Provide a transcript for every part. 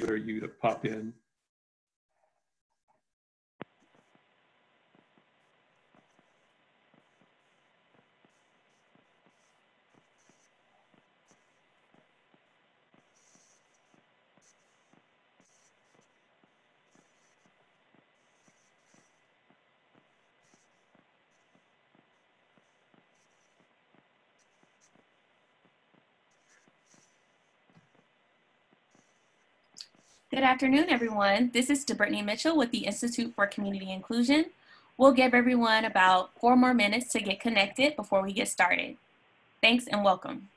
for you to pop in. Good afternoon, everyone. This is Brittany Mitchell with the Institute for Community Inclusion. We'll give everyone about 4 more minutes to get connected before we get started. Thanks and welcome.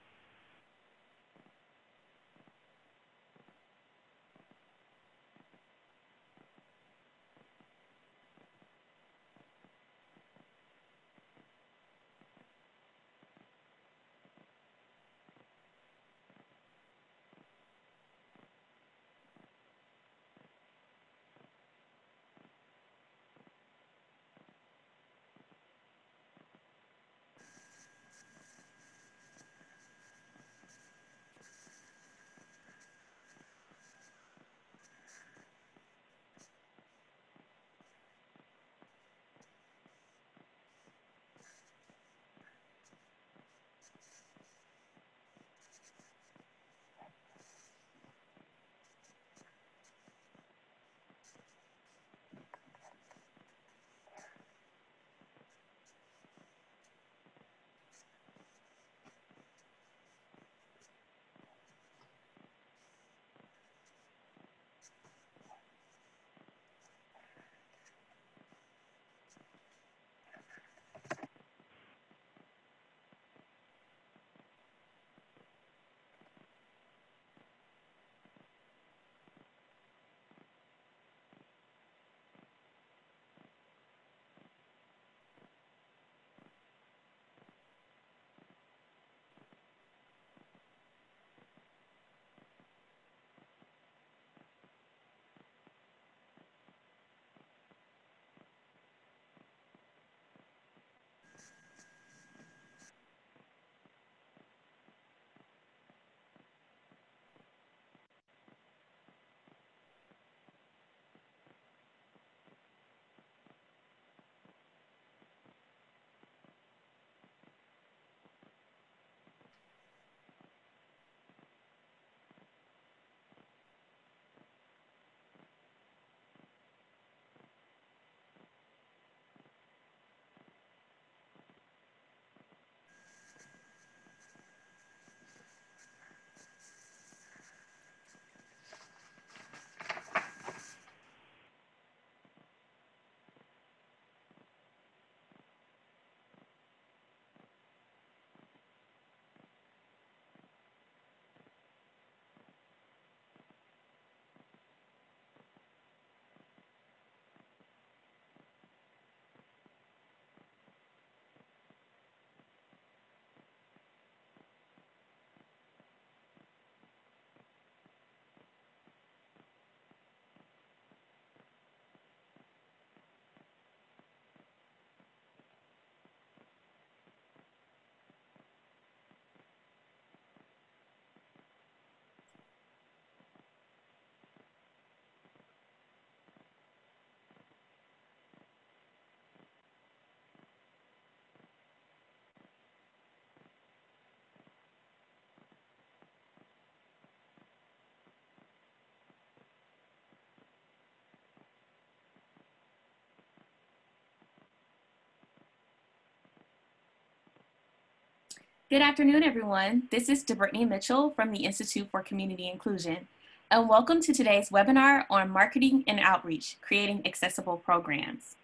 Good afternoon, everyone. This is Brittany Mitchell from the Institute for Community Inclusion, and welcome to today's webinar on marketing and outreach, creating accessible programs.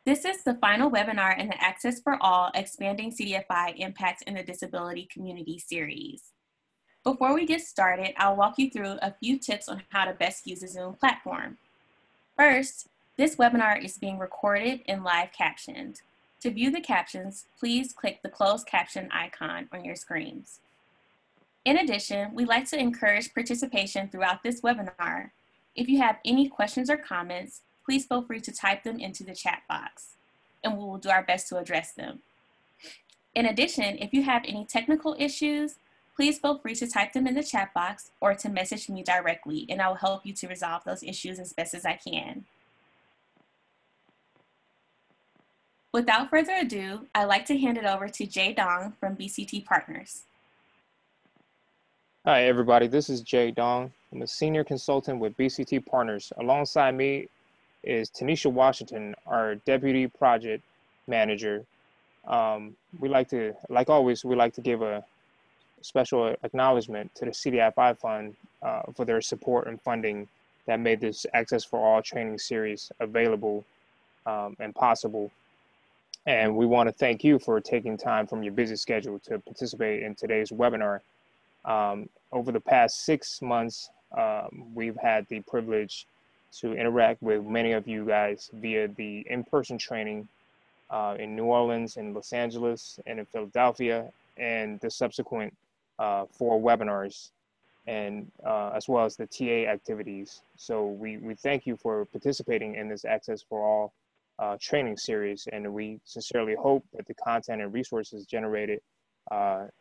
This is the final webinar in the Access for All Expanding CDFI Impact in the Disability Community series. Before we get started, I'll walk you through a few tips on how to best use the Zoom platform. First, this webinar is being recorded and live captioned. To view the captions, please click the closed caption icon on your screens. In addition, we'd like to encourage participation throughout this webinar. If you have any questions or comments, please feel free to type them into the chat box, and we will do our best to address them. In addition, if you have any technical issues, please feel free to type them in the chat box or to message me directly, and I will help you to resolve those issues as best as I can. Without further ado, I'd like to hand it over to Jay Dong from BCT Partners. Hi, everybody. This is Jay Dong. I'm a senior consultant with BCT Partners. Alongside me is Tanisha Washington, our deputy project manager. We like to, like always, we like to give a special acknowledgement to the CDFI Fund for their support and funding that made this Access for All training series available and possible. And we want to thank you for taking time from your busy schedule to participate in today's webinar. Over the past 6 months, we've had the privilege to interact with many of you guys via the in-person training in New Orleans, in Los Angeles, and in Philadelphia, and the subsequent 4 webinars, and as well as the TA activities. So we thank you for participating in this Access for All training series, and we sincerely hope that the content and resources generated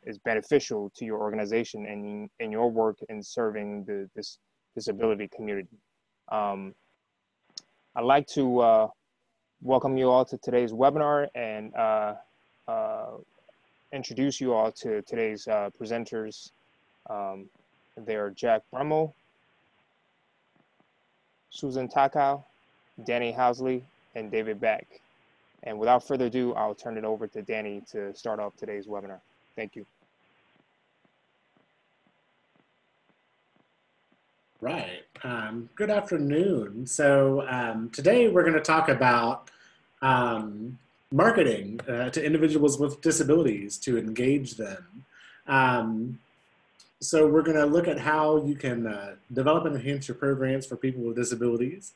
is beneficial to your organization and in your work in serving this disability community. I'd like to welcome you all to today's webinar and introduce you all to today's presenters. They are Jack Brummel, Susan Takao, Danny Housley, and David Beck. And without further ado, I'll turn it over to Danny to start off today's webinar. Thank you. Right. Good afternoon. So today we're going to talk about marketing to individuals with disabilities to engage them. So we're going to look at how you can develop and enhance your programs for people with disabilities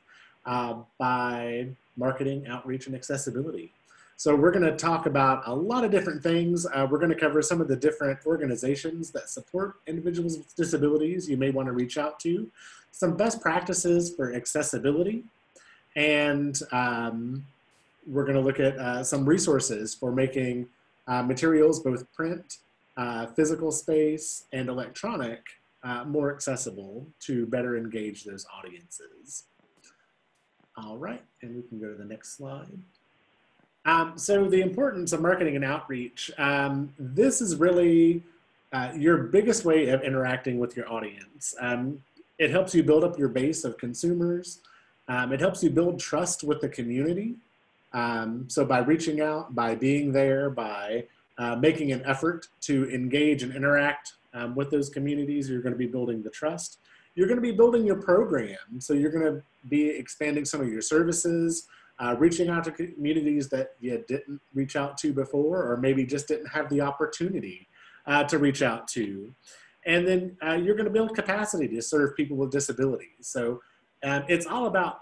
by marketing, outreach, and accessibility. So we're going to talk about a lot of different things. We're going to cover some of the different organizations that support individuals with disabilities you may want to reach out to, some best practices for accessibility, and we're going to look at some resources for making materials, both print, physical space, and electronic, more accessible to better engage those audiences. All right, and we can go to the next slide. So the importance of marketing and outreach, this is really your biggest way of interacting with your audience. It helps you build up your base of consumers. It helps you build trust with the community. So by reaching out, by being there, by making an effort to engage and interact with those communities, you're going to be building the trust. You're going to be building your program. So you're going to be expanding some of your services, reaching out to communities that you didn't reach out to before, or maybe just didn't have the opportunity to reach out to. And then you're going to build capacity to serve people with disabilities. So it's all about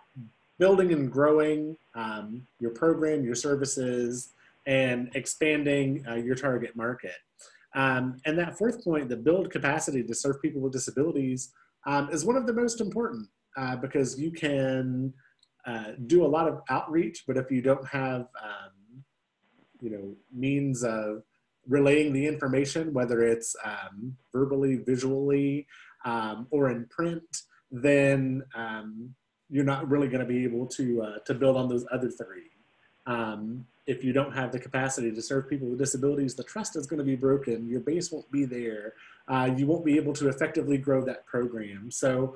building and growing your program, your services, and expanding your target market. And that fourth point, the build capacity to serve people with disabilities, is one of the most important because you can do a lot of outreach, but if you don't have means of relaying the information, whether it's verbally, visually, or in print, then you're not really going to be able to build on those other three. If you don't have the capacity to serve people with disabilities, the trust is going to be broken. Your base won't be there. You won't be able to effectively grow that program. So,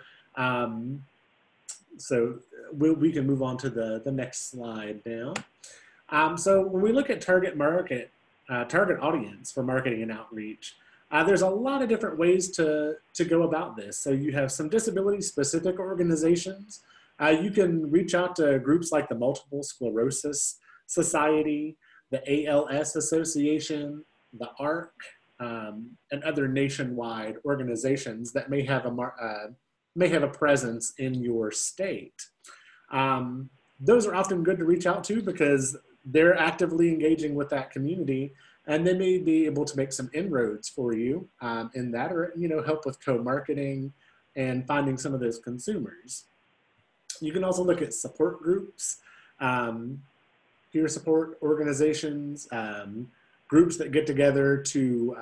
we can move on to the next slide now. So when we look at target audience for marketing and outreach, there's a lot of different ways to go about this. So you have some disability-specific organizations. You can reach out to groups like the Multiple Sclerosis Society, the ALS Association, the ARC, and other nationwide organizations that may have a presence in your state. Those are often good to reach out to because they're actively engaging with that community, and they may be able to make some inroads for you in that, or help with co-marketing and finding some of those consumers. You can also look at support groups, peer support organizations, groups that get together to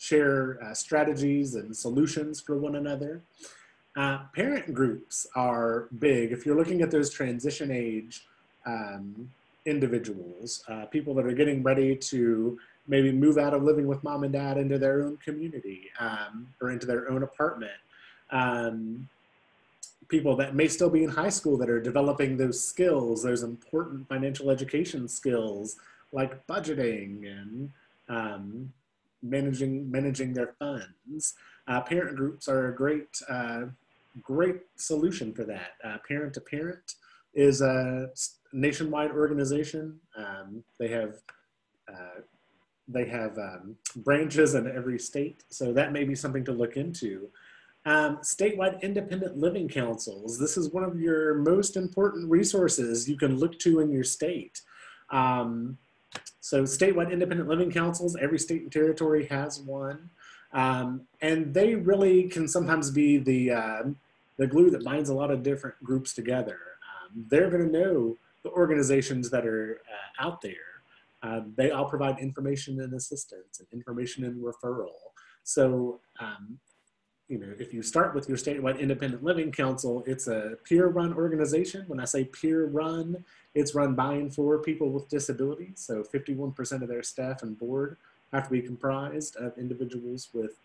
share strategies and solutions for one another. Parent groups are big. If you're looking at those transition age individuals, people that are getting ready to maybe move out of living with mom and dad into their own community or into their own apartment. People that may still be in high school that are developing those skills, those important financial education skills like budgeting and managing their funds. Parent groups are a great solution for that. Parent to Parent is a nationwide organization. They have branches in every state, so that may be something to look into. Statewide independent living councils. This is one of your most important resources you can look to in your state. So statewide independent living councils, every state and territory has one. And they really can sometimes be the glue that binds a lot of different groups together. They're gonna know the organizations that are out there. They all provide information and assistance and information and referral. So, you know, if you start with your statewide independent living council, it's a peer-run organization. When I say peer-run, it's run by and for people with disabilities. So 51% of their staff and board have to be comprised of individuals with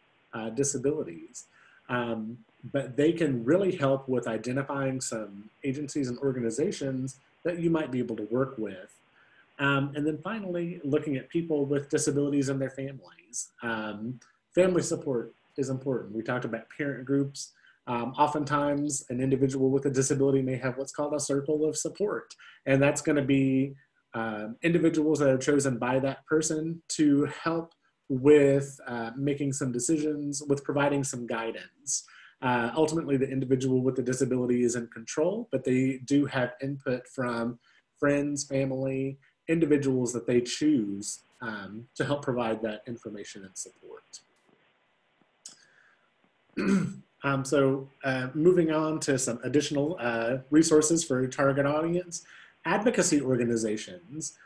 disabilities. But they can really help with identifying some agencies and organizations that you might be able to work with. And then finally, looking at people with disabilities and their families. Family support is important. We talked about parent groups. Oftentimes, an individual with a disability may have what's called a circle of support. And that's going to be individuals that are chosen by that person to help with making some decisions, with providing some guidance. Ultimately, the individual with the disability is in control, but they do have input from friends, family, individuals that they choose to help provide that information and support. So moving on to some additional resources for target audience, advocacy organizations.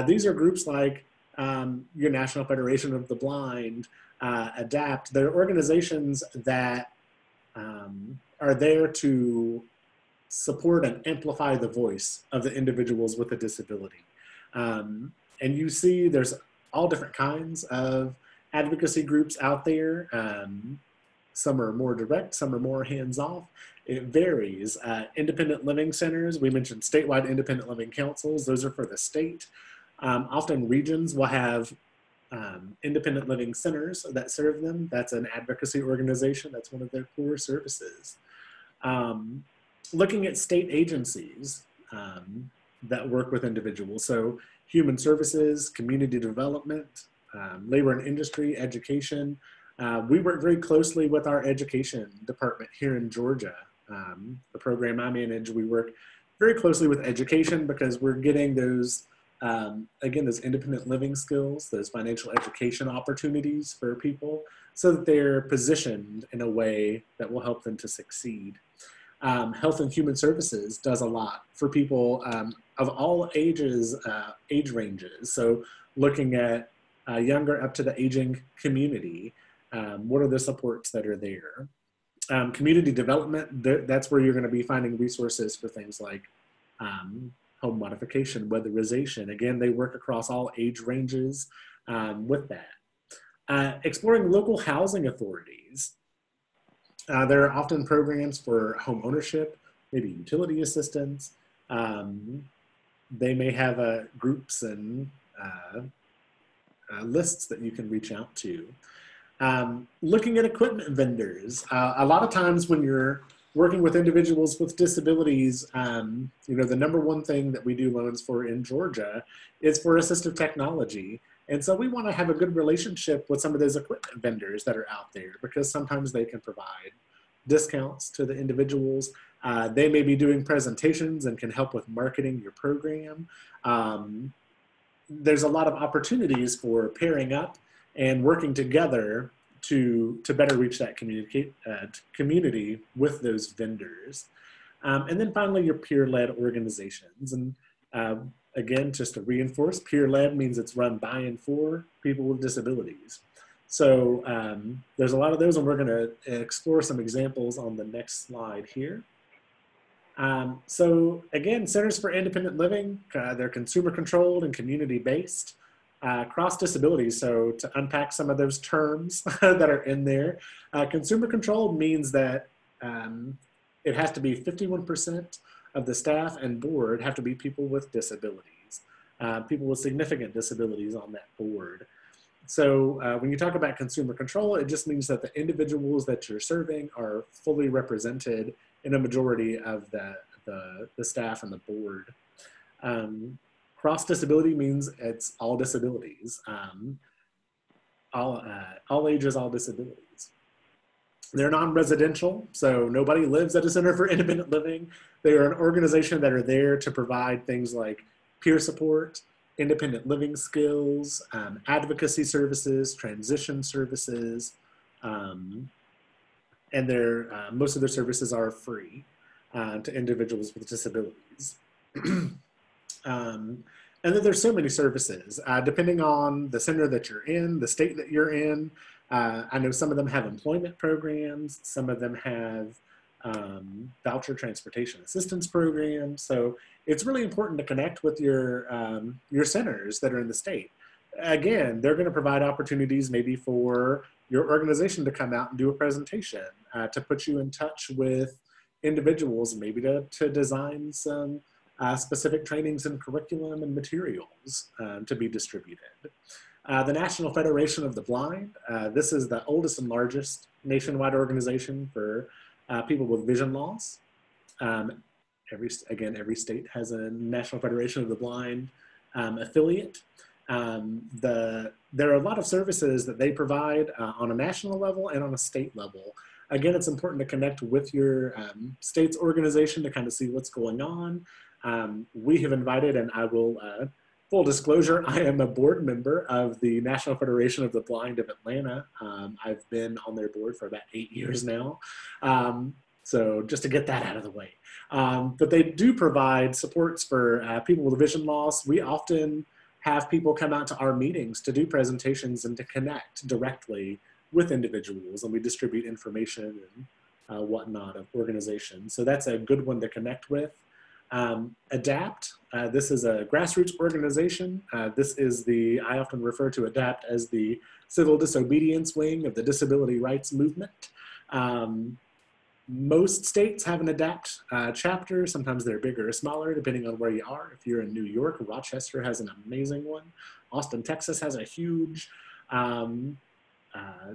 These are groups like your National Federation of the Blind, ADAPT. They're organizations that are there to support and amplify the voice of the individuals with a disability. And you see there's all different kinds of advocacy groups out there. Some are more direct, some are more hands-off. It varies. Independent living centers, we mentioned statewide independent living councils. Those are for the state. Often regions will have independent living centers that serve them. That's an advocacy organization. That's one of their core services. Looking at state agencies that work with individuals. So human services, community development, labor and industry, education. We work very closely with our education department here in Georgia. The program I manage, we work very closely with education because we're getting those, again, those independent living skills, those financial education opportunities for people so that they're positioned in a way that will help them to succeed. Health and Human Services does a lot for people of all ages, age ranges. So looking at younger up to the aging community, what are the supports that are there? Community development, that's where you're going to be finding resources for things like home modification, weatherization. Again, they work across all age ranges with that. Exploring local housing authorities. There are often programs for home ownership, maybe utility assistance. They may have groups and lists that you can reach out to. Looking at equipment vendors. A lot of times when you're working with individuals with disabilities, you know, the number one thing that we do loans for in Georgia is for assistive technology. And so we want to have a good relationship with some of those equipment vendors that are out there because sometimes they can provide discounts to the individuals. They may be doing presentations and can help with marketing your program. There's a lot of opportunities for pairing up and working together to better reach that community with those vendors. And then finally, your peer-led organizations. And again, just to reinforce, peer-led means it's run by and for people with disabilities. So there's a lot of those, and we're going to explore some examples on the next slide here. So again, Centers for Independent Living, they're consumer controlled and community based. Cross disabilities, so to unpack some of those terms that are in there, consumer controlled means that it has to be 51% of the staff and board have to be people with disabilities, people with significant disabilities on that board. So when you talk about consumer control, it just means that the individuals that you're serving are fully represented in a majority of the staff and the board. Cross disability means it's all disabilities, all ages, all disabilities. They're non-residential, so nobody lives at a Center for Independent Living. They are an organization that are there to provide things like peer support, independent living skills, advocacy services, transition services, and most of their services are free to individuals with disabilities. And then there's so many services, depending on the center that you're in, the state that you're in. I know some of them have employment programs, some of them have voucher transportation assistance programs. So it's really important to connect with your centers that are in the state. Again, they're going to provide opportunities maybe for your organization to come out and do a presentation, to put you in touch with individuals, maybe to design some specific trainings and curriculum and materials to be distributed. The National Federation of the Blind, this is the oldest and largest nationwide organization for people with vision loss. Every state has a National Federation of the Blind affiliate. There are a lot of services that they provide on a national level and on a state level. Again, it's important to connect with your state's organization to kind of see what's going on. We have invited, and I will, full disclosure, I am a board member of the National Federation of the Blind of Atlanta. I've been on their board for about 8 years now. So just to get that out of the way. But they do provide supports for people with vision loss. We often have people come out to our meetings to do presentations and to connect directly with individuals, and we distribute information and whatnot of organizations. So that's a good one to connect with. ADAPT, this is a grassroots organization. I often refer to ADAPT as the civil disobedience wing of the disability rights movement. Most states have an ADAPT chapter. Sometimes they're bigger or smaller, depending on where you are. If you're in New York, Rochester has an amazing one. Austin, Texas has a huge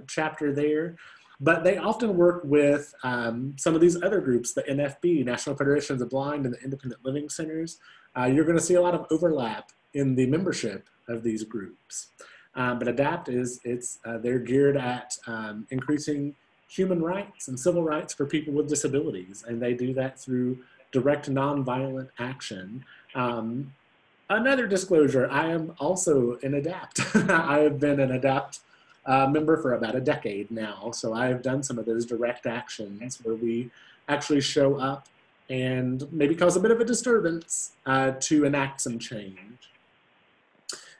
chapter there. But they often work with some of these other groups, the NFB, National Federation of the Blind, and the Independent Living Centers. You're going to see a lot of overlap in the membership of these groups. But ADAPT they're geared at increasing human rights and civil rights for people with disabilities, and they do that through direct nonviolent action. Another disclosure, I am also an ADAPT. I have been an ADAPT member for about a decade now, so I have done some of those direct actions where we actually show up and maybe cause a bit of a disturbance to enact some change.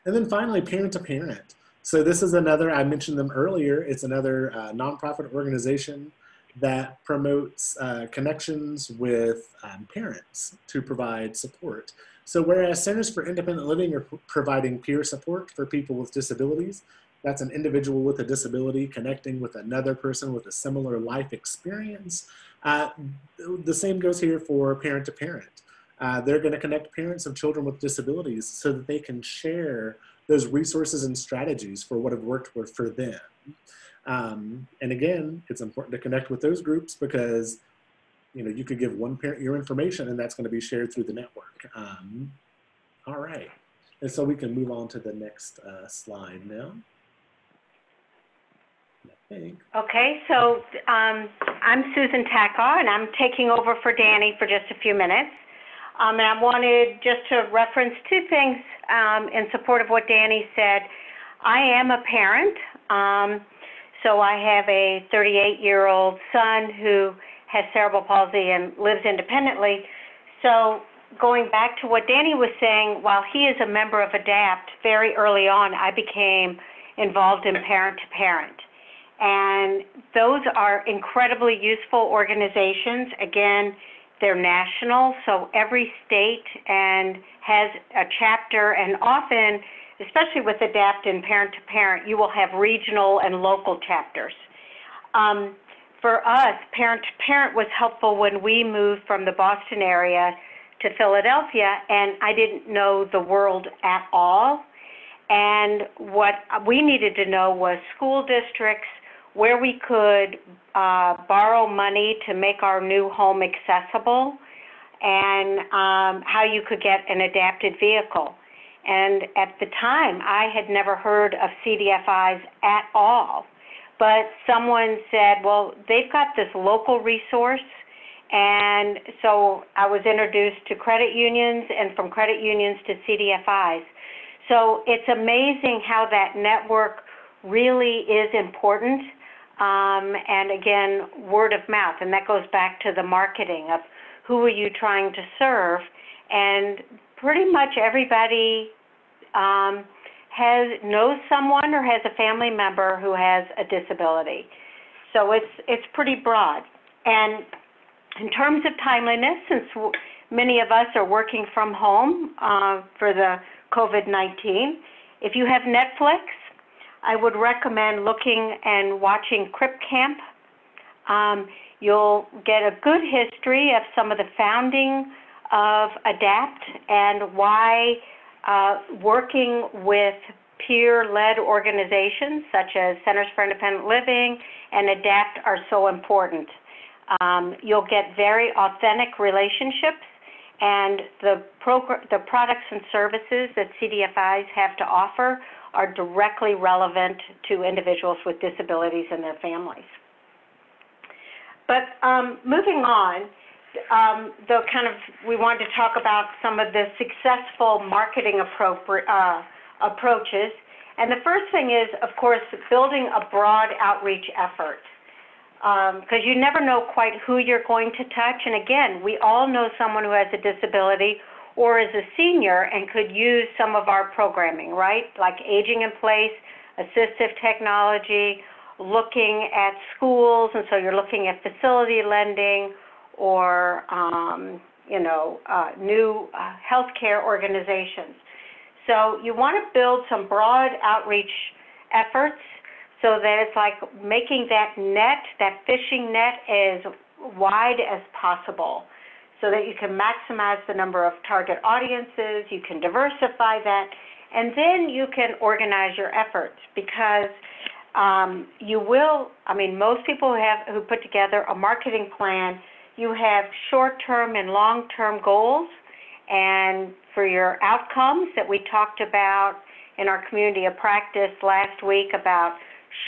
And then finally, Parent to Parent. So this is another, I mentioned them earlier, it's another nonprofit organization that promotes connections with parents to provide support. So whereas Centers for Independent Living are providing peer support for people with disabilities, that's an individual with a disability connecting with another person with a similar life experience. The same goes here for Parent to Parent. They're going to connect parents of children with disabilities so that they can share those resources and strategies for what have worked for them. And again, it's important to connect with those groups because you could give one parent your information and that's going to be shared through the network. All right, and so we can move on to the next slide now. Okay, so I'm Susan Tackar, and I'm taking over for Danny for just a few minutes. And I wanted just to reference two things in support of what Danny said. I am a parent, so I have a 38-year-old son who has cerebral palsy and lives independently. So going back to what Danny was saying, while he is a member of ADAPT, very early on I became involved in Parent to Parent. And those are incredibly useful organizations. Again, they're national, so every state and has a chapter, and often, especially with ADAPT and Parent to Parent, you will have regional and local chapters. For us, Parent to Parent was helpful when we moved from the Boston area to Philadelphia, and I didn't know the world at all. And what we needed to know was school districts, where we could borrow money to make our new home accessible, and how you could get an adapted vehicle. And at the time, I had never heard of CDFIs at all. But someone said, well, they've got this local resource. And so I was introduced to credit unions, and from credit unions to CDFIs. So it's amazing how that network really is important. And again, word of mouth, and that goes back to the marketing of who are you trying to serve. And pretty much everybody knows someone or has a family member who has a disability. So it's pretty broad. And in terms of timeliness, since many of us are working from home for the COVID-19, if you have Netflix, I would recommend looking and watching Crip Camp. You'll get a good history of some of the founding of ADAPT and why working with peer-led organizations such as Centers for Independent Living and ADAPT are so important. You'll get very authentic relationships, and the products and services that CDFIs have to offer are directly relevant to individuals with disabilities and their families. But moving on, we wanted to talk about some of the successful marketing approaches. And the first thing is, of course, building a broad outreach effort. Because you never know quite who you're going to touch. And again, we all know someone who has a disability or is a senior and could use some of our programming, right? Like aging in place, assistive technology, looking at schools, and so you're looking at facility lending or, new healthcare organizations. So you want to build some broad outreach efforts so that it's like making that net, that fishing net, as wide as possible so that you can maximize the number of target audiences, you can diversify that, and then you can organize your efforts because most people who put together a marketing plan, you have short-term and long-term goals, and for your outcomes that we talked about in our community of practice last week about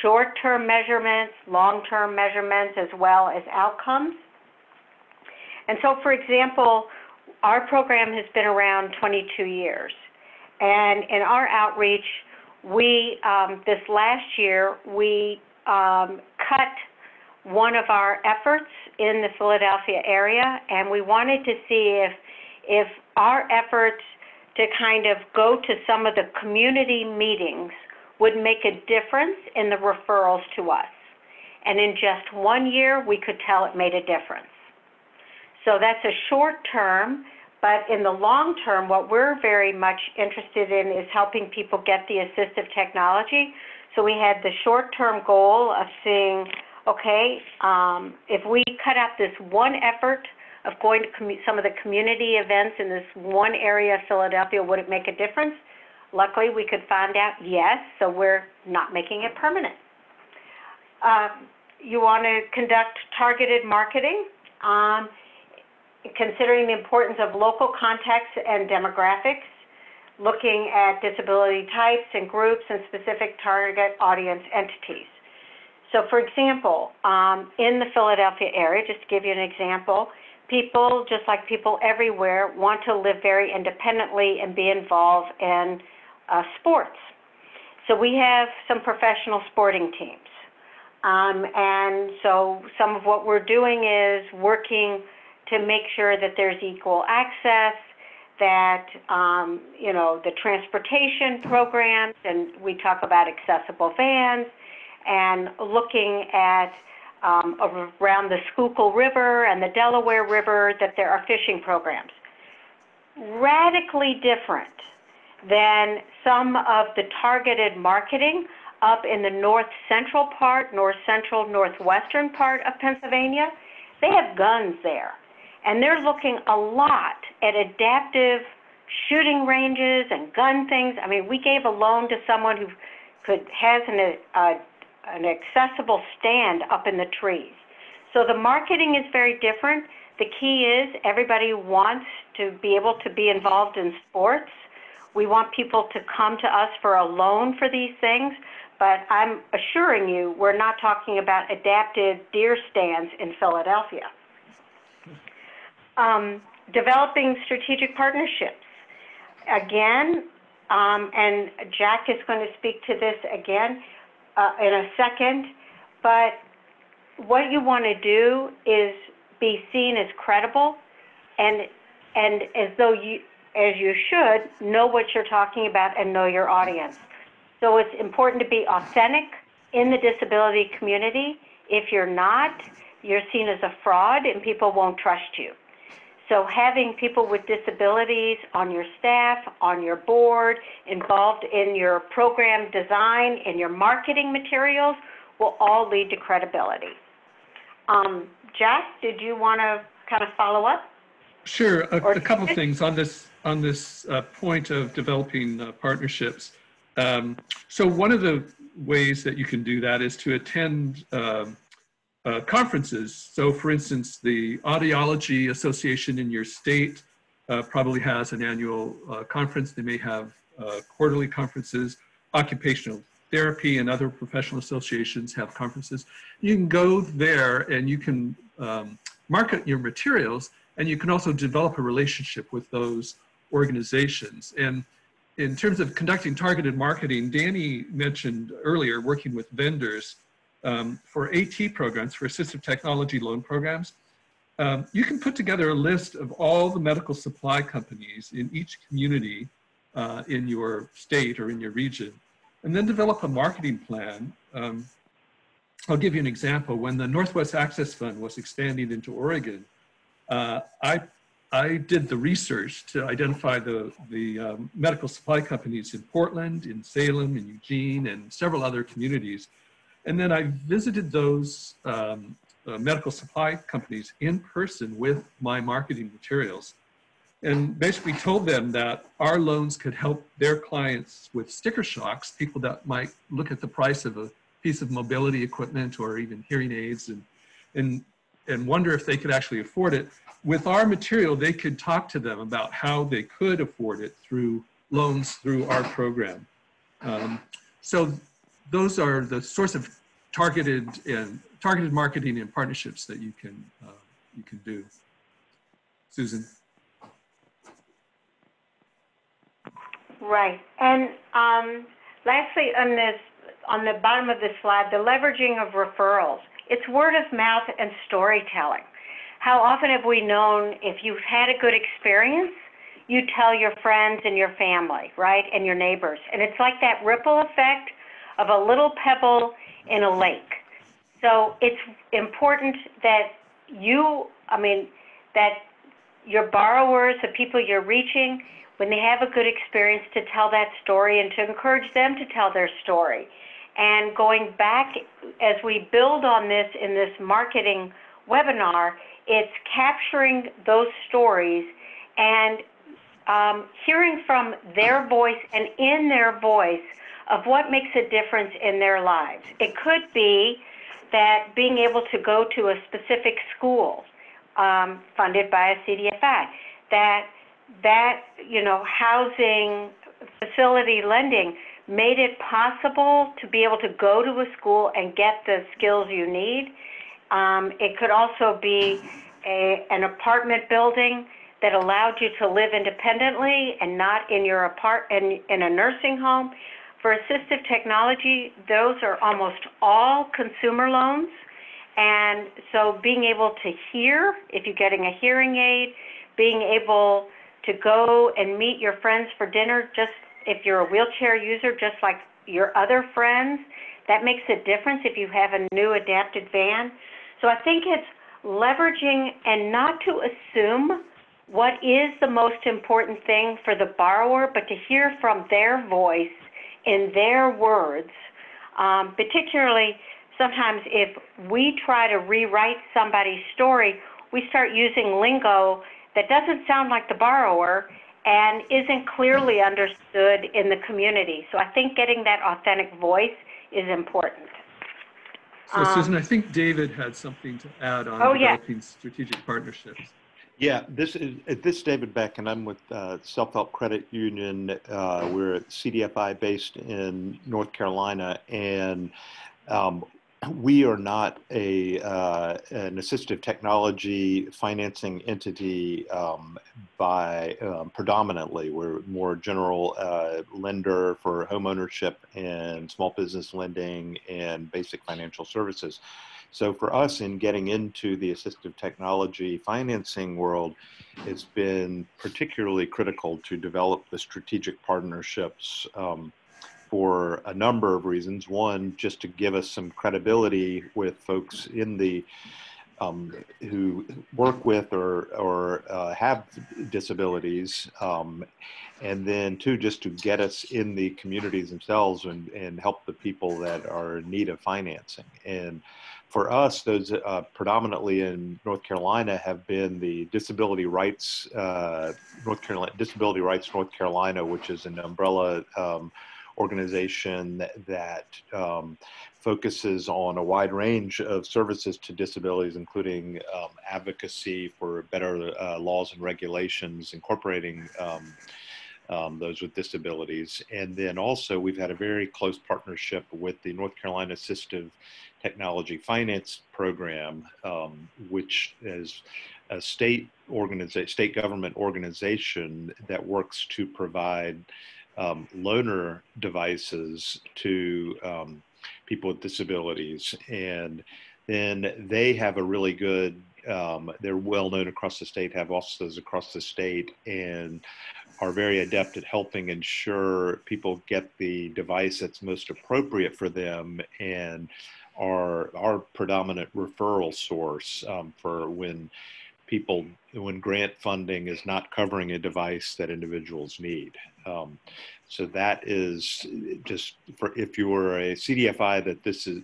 short-term measurements, long-term measurements, as well as outcomes. And so, for example, our program has been around 22 years. And in our outreach, this last year, we cut one of our efforts in the Philadelphia area, and we wanted to see if our efforts to kind of go to some of the community meetings would make a difference in the referrals to us. And in just 1 year, we could tell it made a difference. So that's a short term, but in the long term, what we're very much interested in is helping people get the assistive technology. So we had the short-term goal of seeing, okay, if we cut out this one effort of going to some of the community events in this one area of Philadelphia, would it make a difference? Luckily, we could find out yes, so we're not making it permanent. You want to conduct targeted marketing, considering the importance of local context and demographics, looking at disability types and groups and specific target audience entities. So for example, in the Philadelphia area, just to give you an example, people, just like people everywhere, want to live very independently and be involved in sports. So we have some professional sporting teams. And so some of what we're doing is working to make sure that there's equal access, that, you know, the transportation programs, and we talk about accessible vans, and looking at around the Schuylkill River and the Delaware River, that there are fishing programs. Radically different than some of the targeted marketing up in the north central part, north central, northwestern part of Pennsylvania. They have guns there, and they're looking a lot at adaptive shooting ranges and gun things. I mean, we gave a loan to someone who has an accessible stand up in the trees. So the marketing is very different. The key is everybody wants to be able to be involved in sports. We want people to come to us for a loan for these things, but I'm assuring you we're not talking about adapted deer stands in Philadelphia. Developing strategic partnerships. Again, and Jack is going to speak to this again in a second, but what you want to do is be seen as credible and as though you, as you should, know what you're talking about and know your audience. So it's important to be authentic in the disability community. If you're not, you're seen as a fraud and people won't trust you. So having people with disabilities on your staff, on your board, involved in your program design, in your marketing materials, will all lead to credibility. Jack, did you want to kind of follow up? Sure. A couple things on this point of developing partnerships. So one of the ways that you can do that is to attend conferences. So for instance, the Audiology Association in your state probably has an annual conference. They may have quarterly conferences. Occupational therapy and other professional associations have conferences. You can go there and you can market your materials, and you can also develop a relationship with those organizations. And in terms of conducting targeted marketing, Danny mentioned earlier working with vendors for AT programs, for assistive technology loan programs. You can put together a list of all the medical supply companies in each community in your state or in your region, and then develop a marketing plan. I'll give you an example. When the Northwest Access Fund was expanding into Oregon, I did the research to identify the medical supply companies in Portland, in Salem, in Eugene, and several other communities. And then I visited those medical supply companies in person with my marketing materials, and basically told them that our loans could help their clients with sticker shocks, people that might look at the price of a piece of mobility equipment or even hearing aids and wonder if they could actually afford it. With our material, they could talk to them about how they could afford it through loans through our program. So those are the sorts of targeted marketing and partnerships that you can do. Susan. Right, and lastly, on the bottom of this slide, the leveraging of referrals. It's word of mouth and storytelling. How often have we known if you've had a good experience, you tell your friends and your family, right, and your neighbors. And it's like that ripple effect of a little pebble in a lake. So it's important that that your borrowers, the people you're reaching, when they have a good experience, to tell that story and to encourage them to tell their story. And going back, as we build on this in this marketing webinar, it's capturing those stories and hearing from their voice and in their voice of what makes a difference in their lives. It could be that being able to go to a specific school funded by a CDFI, that housing facility lending made it possible to be able to go to a school and get the skills you need. It could also be an apartment building that allowed you to live independently and not in your in a nursing home. For assistive technology, those are almost all consumer loans. And so being able to hear, if you're getting a hearing aid, being able to go and meet your friends for dinner, just if you're a wheelchair user, just like your other friends. That makes a difference if you have a new adapted van. So I think it's leveraging and not to assume what is the most important thing for the borrower, but to hear from their voice in their words. Particularly sometimes if we try to rewrite somebody's story, we start using lingo that doesn't sound like the borrower and isn't clearly understood in the community. So I think getting that authentic voice is important. So Susan, I think David had something to add on developing strategic partnerships. Yeah, this is David Beck, and I'm with Self-Help Credit Union. We're CDFI based in North Carolina, and we are not an assistive technology financing entity predominantly. We're more general lender for home ownership and small business lending and basic financial services. So for us, in getting into the assistive technology financing world, it's been particularly critical to develop the strategic partnerships for a number of reasons. One, just to give us some credibility with folks in the who work with or have disabilities, and then two, just to get us in the communities themselves and help the people that are in need of financing. And for us, those predominantly in North Carolina have been the Disability Rights North Carolina, which is an umbrella organization that focuses on a wide range of services to disabilities, including advocacy for better laws and regulations incorporating those with disabilities. And then also we've had a very close partnership with the North Carolina Assistive Technology Finance Program, which is a state government organization that works to provide loaner devices to people with disabilities. And then they have a really good, they're well known across the state, have offices across the state, and are very adept at helping ensure people get the device that's most appropriate for them, and are our predominant referral source for when grant funding is not covering a device that individuals need. So that is just for, if you were a CDFI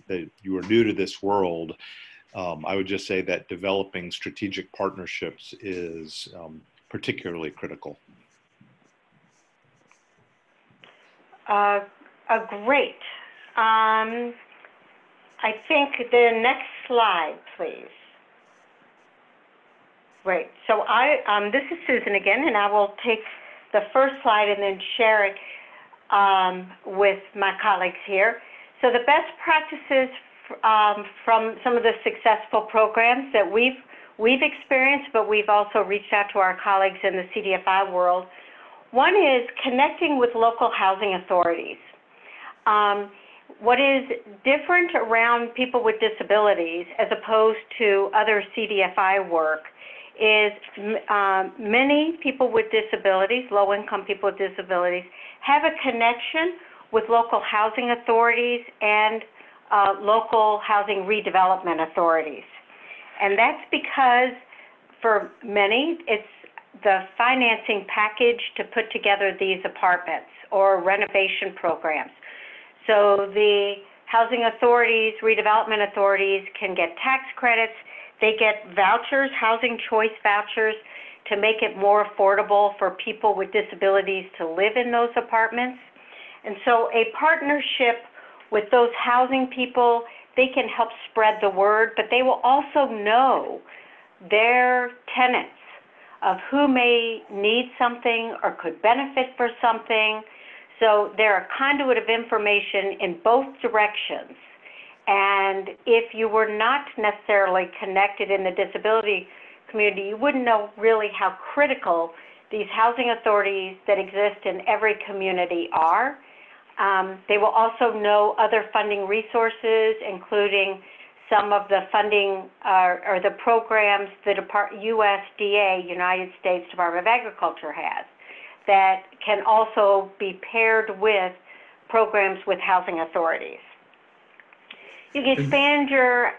that you are new to this world, I would just say that developing strategic partnerships is particularly critical. Great. I think the next slide, please. Great. So this is Susan again, and I will take the first slide and then share it with my colleagues here. So the best practices from some of the successful programs that we've experienced, but we've also reached out to our colleagues in the CDFI world. One is connecting with local housing authorities. What is different around people with disabilities as opposed to other CDFI work is many people with disabilities, low-income people with disabilities, have a connection with local housing authorities and local housing redevelopment authorities. And that's because for many, it's the financing package to put together these apartments or renovation programs. So the housing authorities, redevelopment authorities can get tax credits. They get vouchers, housing choice vouchers, to make it more affordable for people with disabilities to live in those apartments. And so a partnership with those housing people, they can help spread the word, but they will also know their tenants of who may need something or could benefit for something. So they're a conduit of information in both directions. And if you were not necessarily connected in the disability community, you wouldn't know really how critical these housing authorities that exist in every community are. They will also know other funding resources, including some of the funding or the programs the USDA, United States Department of Agriculture, has that can also be paired with programs with housing authorities. You can expand your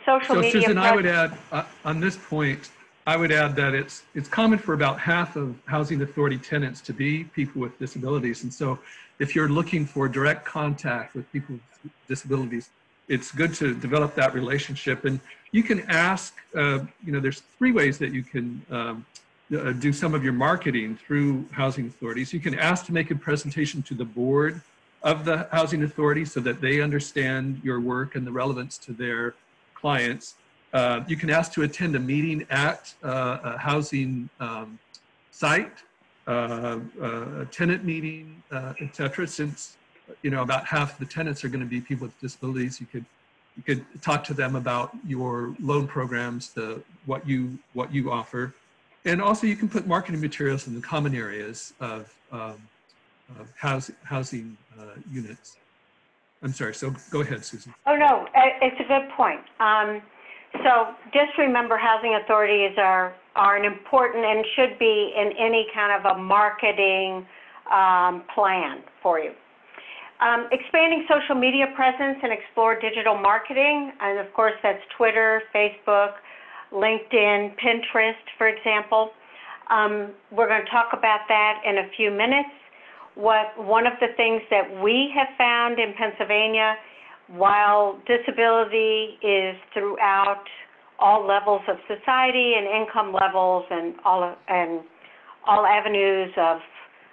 social media. So Susan, I would add, on this point, I would add that it's common for about half of housing authority tenants to be people with disabilities. And so if you're looking for direct contact with people with disabilities, it's good to develop that relationship. And you can ask, there's 3 ways that you can do some of your marketing through housing authorities. You can ask to make a presentation to the board of the housing authority so that they understand your work and the relevance to their clients. You can ask to attend a meeting at a housing site, a tenant meeting, et cetera. Since about half the tenants are going to be people with disabilities, you could talk to them about your loan programs, what you offer, and also you can put marketing materials in the common areas of housing units. I'm sorry. So go ahead, Susan. Oh no, it's a good point. So just remember, housing authorities are an important and should be in any kind of a marketing plan for you. Expanding social media presence and explore digital marketing, and of course that's Twitter, Facebook, LinkedIn, Pinterest, for example. We're going to talk about that in a few minutes. One of the things that we have found in Pennsylvania, while disability is throughout all levels of society and income levels and all avenues of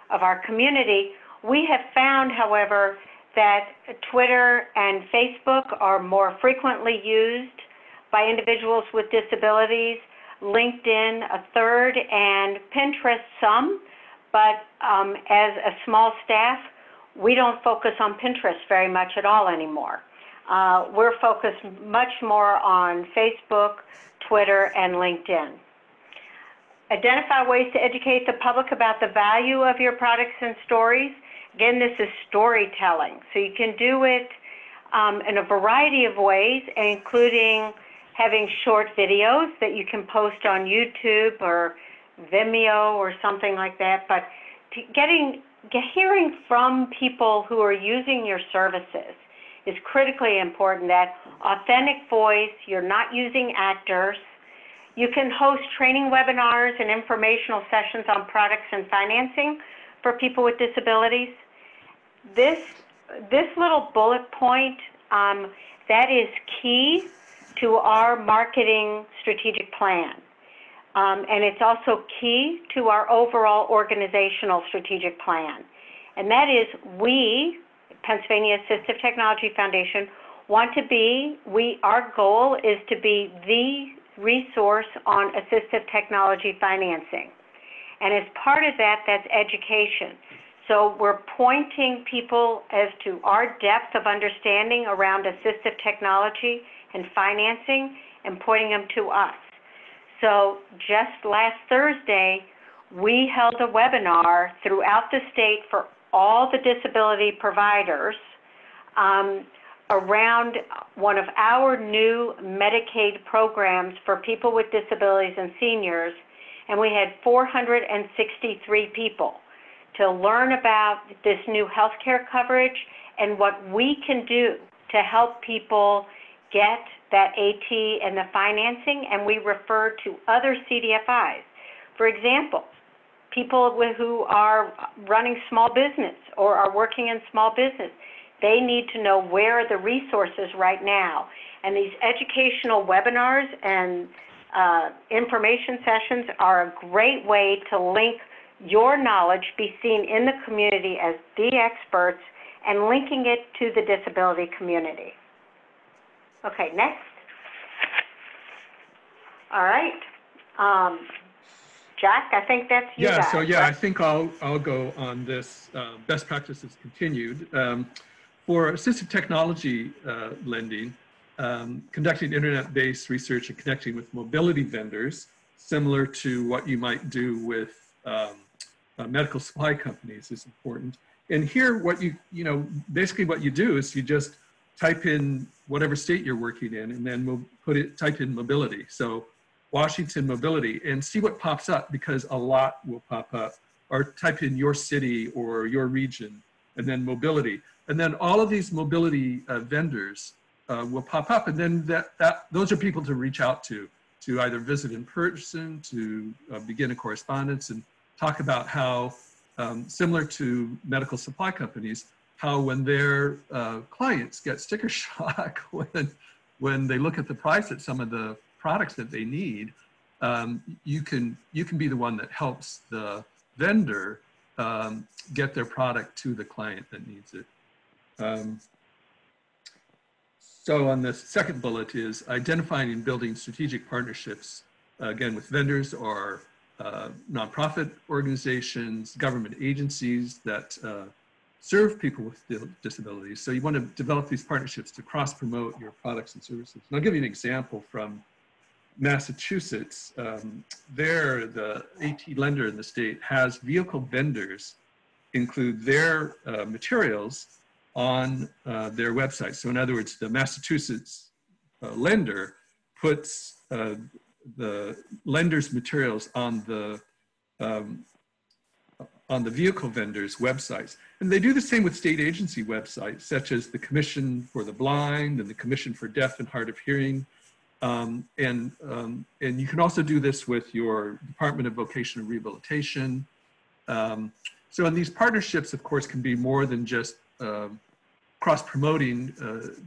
our community, we have found, however, that Twitter and Facebook are more frequently used by individuals with disabilities, LinkedIn a third, and Pinterest some. But as a small staff, we don't focus on Pinterest very much at all anymore. We're focused much more on Facebook, Twitter, and LinkedIn. Identify ways to educate the public about the value of your products and stories. Again, this is storytelling. So you can do it in a variety of ways, including having short videos that you can post on YouTube or Vimeo or something like that. But hearing from people who are using your services is critically important. That authentic voice, you're not using actors. You can host training webinars and informational sessions on products and financing for people with disabilities. This little bullet point, that is key to our marketing strategic plan. And it's also key to our overall organizational strategic plan. And that is, we, Pennsylvania Assistive Technology Foundation, our goal is to be the resource on assistive technology financing. And as part of that, that's education. So we're pointing people as to our depth of understanding around assistive technology and financing and pointing them to us. So just last Thursday, we held a webinar throughout the state for all the disability providers around one of our new Medicaid programs for people with disabilities and seniors, and we had 463 people to learn about this new health care coverage and what we can do to help people get that AT and the financing, and we refer to other CDFIs. For example, people who are running small business or are working in small business, they need to know where are the resources right now. And these educational webinars and information sessions are a great way to link your knowledge, be seen in the community as the experts, and linking it to the disability community. Okay, next. All right. Jack, I think that's you guys. So yeah, right? I think I'll go on this. Best practices continued. For assistive technology lending, conducting internet-based research and connecting with mobility vendors, similar to what you might do with medical supply companies, is important. And here, basically what you do is you just type in whatever state you're working in, and then we'll type in mobility. So Washington mobility, and see what pops up, because a lot will pop up. Or type in your city or your region, and then mobility. And then all of these mobility vendors will pop up, and then those are people to reach out to either visit in person, to begin a correspondence, and talk about how, similar to medical supply companies, how when their clients get sticker shock when they look at the price at some of the products that they need, you can be the one that helps the vendor get their product to the client that needs it. So on the second bullet is identifying and building strategic partnerships, again, with vendors or nonprofit organizations, government agencies that serve people with disabilities. So you want to develop these partnerships to cross-promote your products and services. And I'll give you an example from Massachusetts. There, the AT lender in the state has vehicle vendors include their materials on their website. So in other words, the Massachusetts lender puts the lender's materials on the vehicle vendors' websites. And they do the same with state agency websites, such as the Commission for the Blind and the Commission for Deaf and Hard of Hearing. And you can also do this with your Department of Vocational Rehabilitation. So in these partnerships, of course, can be more than just cross-promoting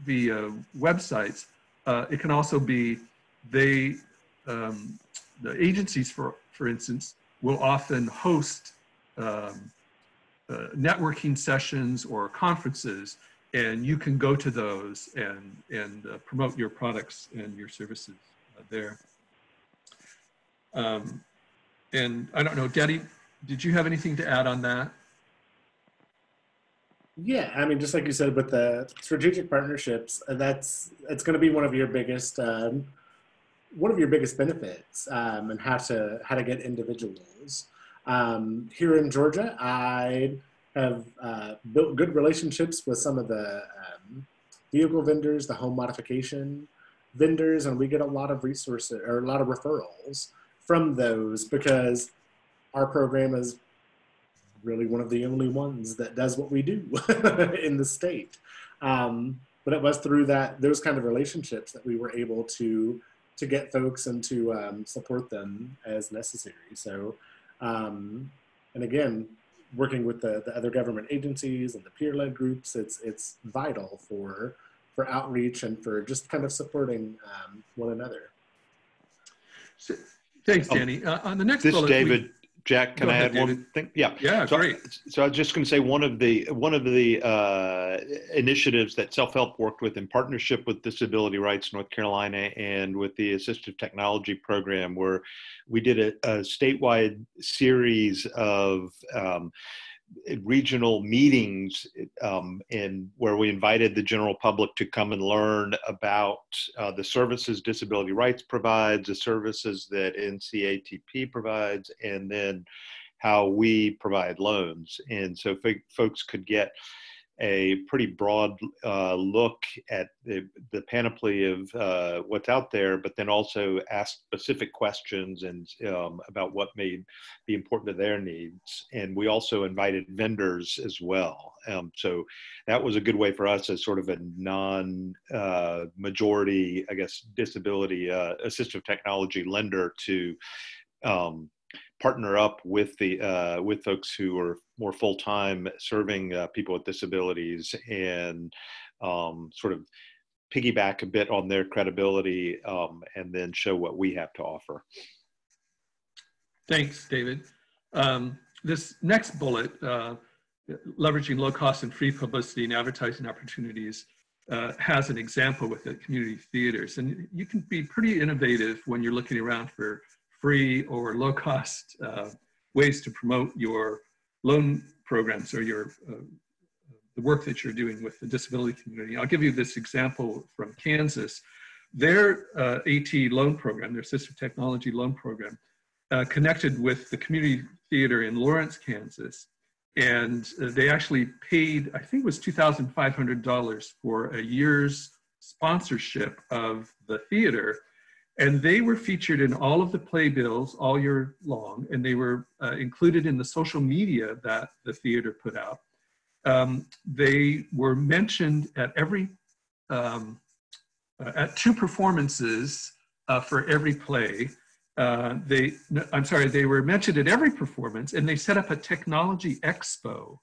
via websites. It can also be the agencies, for instance, will often host networking sessions or conferences, and you can go to those and promote your products and your services there. And I don't know, Daddy, did you have anything to add on that? Yeah, I mean, just like you said, with the strategic partnerships, it's going to be one of your biggest benefits, and how to get individuals. Here in Georgia, I have built good relationships with some of the vehicle vendors, the home modification vendors, and we get a lot of resources or a lot of referrals from those, because our program is really one of the only ones that does what we do in the state. But it was through those kind of relationships that we were able to get folks and to support them as necessary. So, and again, working with the other government agencies and the peer-led groups, it's vital for outreach and for just kind of supporting one another. So, thanks, Danny. On the next this bullet, David, Jack, can I add David. one thing? Yeah. Yeah, so, great. So I was just going to say one of the initiatives that Self-Help worked with in partnership with Disability Rights North Carolina and with the Assistive Technology Program, where we did a statewide series of regional meetings, and where we invited the general public to come and learn about the services Disability Rights provides, the services that NCATP provides, and then how we provide loans. And so folks could get a pretty broad look at the panoply of what's out there, but then also ask specific questions and about what may be important to their needs. And we also invited vendors as well. So that was a good way for us as sort of a non-majority, I guess, disability assistive technology lender to partner up with with folks who are more full-time serving people with disabilities, and sort of piggyback a bit on their credibility, and then show what we have to offer. Thanks, David. This next bullet, leveraging low cost and free publicity and advertising opportunities, has an example with the community theaters. And you can be pretty innovative when you're looking around for free or low cost ways to promote your loan programs or your the work that you're doing with the disability community. I'll give you this example from Kansas. Their AT loan program, their assistive technology loan program, connected with the community theater in Lawrence, Kansas, And they actually paid, I think it was $2,500 for a year's sponsorship of the theater. And they were featured in all of the playbills all year long, and they were included in the social media that the theater put out. They were mentioned at at 2 performances for every play. They were mentioned at every performance, and they set up a technology expo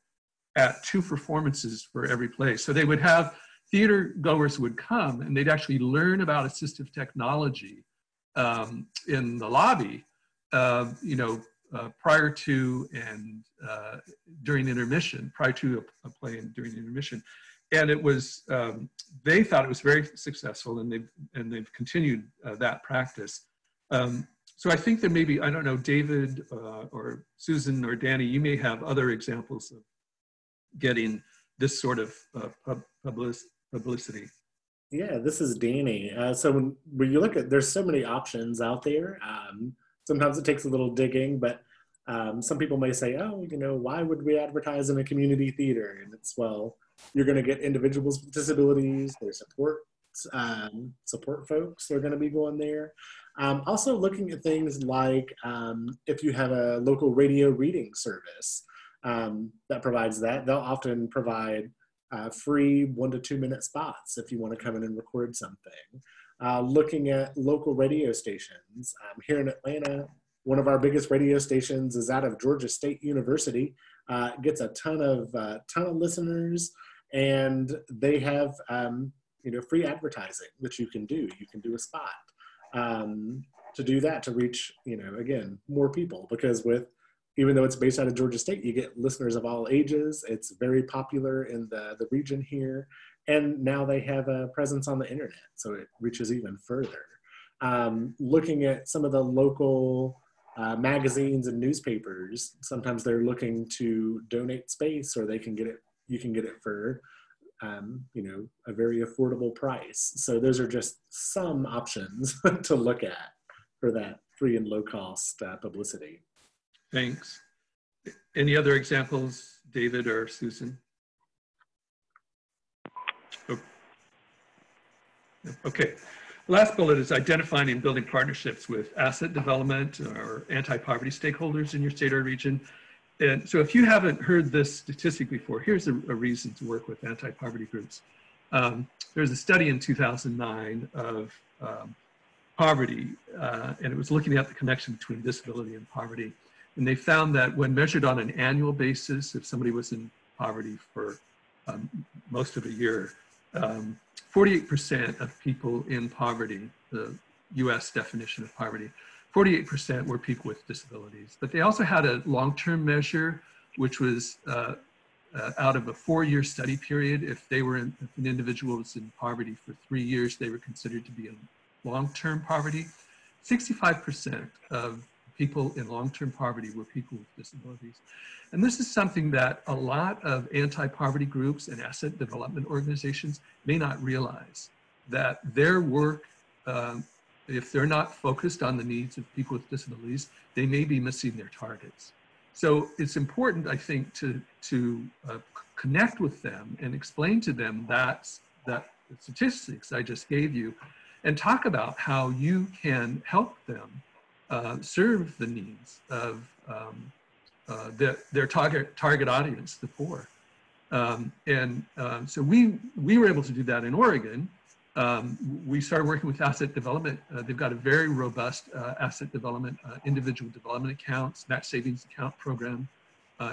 at 2 performances for every play. So they would have theater goers would come, and they'd actually learn about assistive technology in the lobby, prior to and during intermission, prior to a play and during intermission. And it was, they thought it was very successful, and they've continued that practice. So I think there may be, I don't know, David or Susan or Danny, you may have other examples of getting this sort of publicity. Yeah, this is Danny. So when you look at, there's so many options out there. Sometimes it takes a little digging, but some people may say, oh, why would we advertise in a community theater? And it's, well, you're going to get individuals with disabilities, their support folks, they're going to be going there. Also looking at things like if you have a local radio reading service that provides that, they'll often provide free 1 to 2 minute spots if you want to come in and record something. Looking at local radio stations. Here in Atlanta, one of our biggest radio stations is out of Georgia State University. Gets a ton of listeners, and they have free advertising that you can do. You can do a spot to do that, to reach again more people, because even though it's based out of Georgia State, you get listeners of all ages. It's very popular in the region here. And now they have a presence on the internet, so it reaches even further. Looking at some of the local magazines and newspapers, sometimes they're looking to donate space, or you can get it for a very affordable price. So those are just some options to look at for that free and low cost publicity. Thanks. Any other examples, David or Susan? Okay. Last bullet is identifying and building partnerships with asset development or anti-poverty stakeholders in your state or region. And so if you haven't heard this statistic before, here's a reason to work with anti-poverty groups. There's a study in 2009 of poverty, and it was looking at the connection between disability and poverty. And they found that when measured on an annual basis, if somebody was in poverty for most of a year, 48% of people in poverty, the US definition of poverty, 48% were people with disabilities. But they also had a long-term measure, which was out of a 4-year study period. If an individual was in poverty for 3 years, they were considered to be in long-term poverty. 65% of people in long-term poverty were people with disabilities. And this is something that a lot of anti-poverty groups and asset development organizations may not realize, that their work, if they're not focused on the needs of people with disabilities, they may be missing their targets. So it's important, I think, to connect with them and explain to them that statistics I just gave you, and talk about how you can help them serve the needs of their target audience, the poor. So we were able to do that in Oregon. We started working with asset development. They've got a very robust asset development, individual development accounts, match savings account program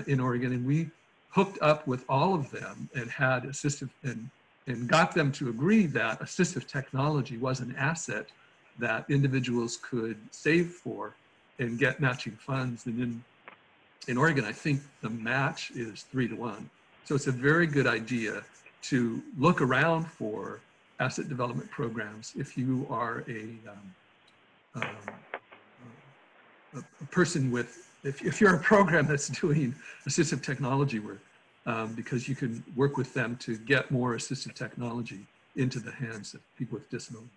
in Oregon. And we hooked up with all of them and had assistive and got them to agree that assistive technology was an asset that individuals could save for and get matching funds. And in Oregon, I think the match is 3 to 1. So it's a very good idea to look around for asset development programs if you are a person with, if you're a program that's doing assistive technology work, because you can work with them to get more assistive technology into the hands of people with disabilities.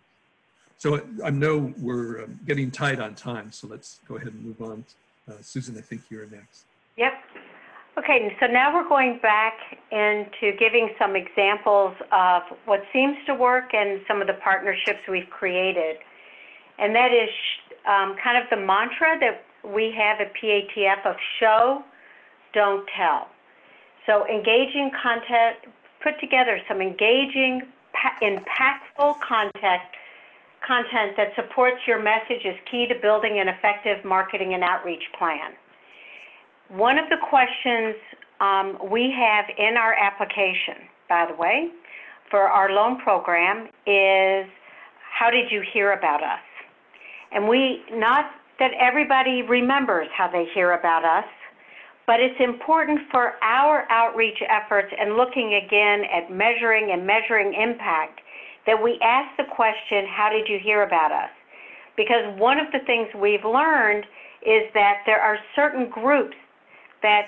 So I know we're getting tight on time, so let's go ahead and move on. Susan, I think you're next. Yep. Okay, so now we're going back into giving some examples of what seems to work and some of the partnerships we've created. And that is kind of the mantra that we have at PATF of show, don't tell. So engaging content, put together some engaging, impactful content that supports your message is key to building an effective marketing and outreach plan. One of the questions we have in our application, by the way, for our loan program is, how did you hear about us? And not that everybody remembers how they hear about us, but it's important for our outreach efforts and looking again at measuring impact that we ask the question, how did you hear about us? Because one of the things we've learned is that there are certain groups that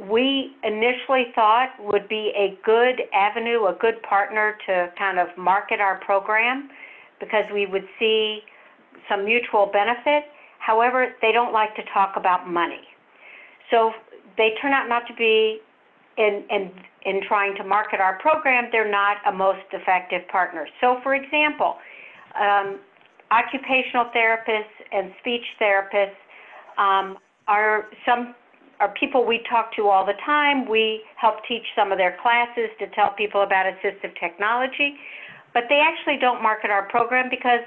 we initially thought would be a good avenue, a good partner to kind of market our program because we would see some mutual benefit. However, they don't like to talk about money. So they turn out not to be, in trying to market our program, they're not a most effective partner. So for example, occupational therapists and speech therapists are people we talk to all the time. We help teach some of their classes to tell people about assistive technology, but they actually don't market our program because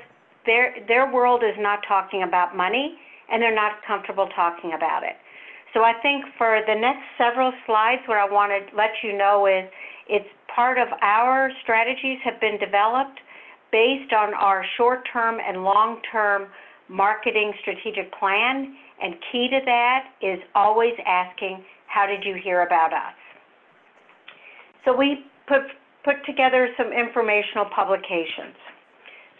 their world is not talking about money and they're not comfortable talking about it. So I think for the next several slides, what I want to let you know is it's part of our strategies have been developed based on our short-term and long-term marketing strategic plan, and key to that is always asking, how did you hear about us? So we put together some informational publications.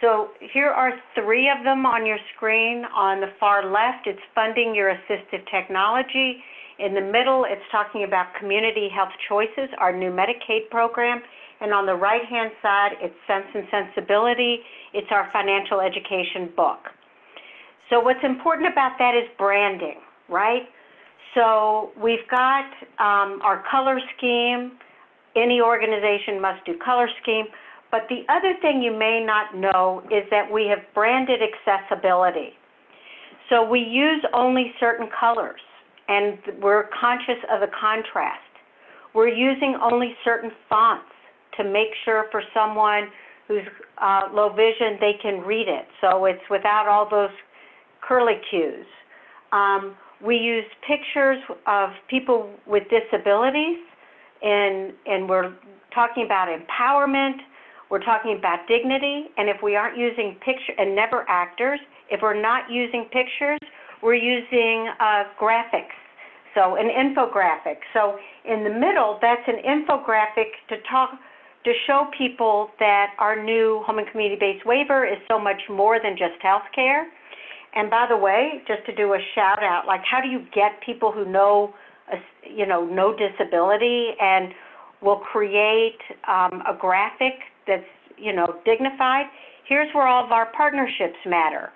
So here are 3 of them on your screen. On the far left, it's funding your assistive technology. In the middle, it's talking about Community Health Choices, our new Medicaid program. And on the right-hand side, it's Sense and Sensibility. It's our financial education book. So what's important about that is branding, right? So we've got our color scheme. Any organization must do color scheme. But the other thing you may not know is that we have branded accessibility. So we use only certain colors, and we're conscious of the contrast. We're using only certain fonts to make sure for someone who's low vision, they can read it. So it's without all those curlicues. We use pictures of people with disabilities, and we're talking about empowerment. We're talking about dignity, and if we aren't using picture and never actors, if we're not using pictures, we're using graphics, so an infographic. So in the middle, that's an infographic to show people that our new home and community-based waiver is so much more than just healthcare. And by the way, just to do a shout out, like how do you get people who know disability, and will create a graphic that's, dignified. Here's where all of our partnerships matter.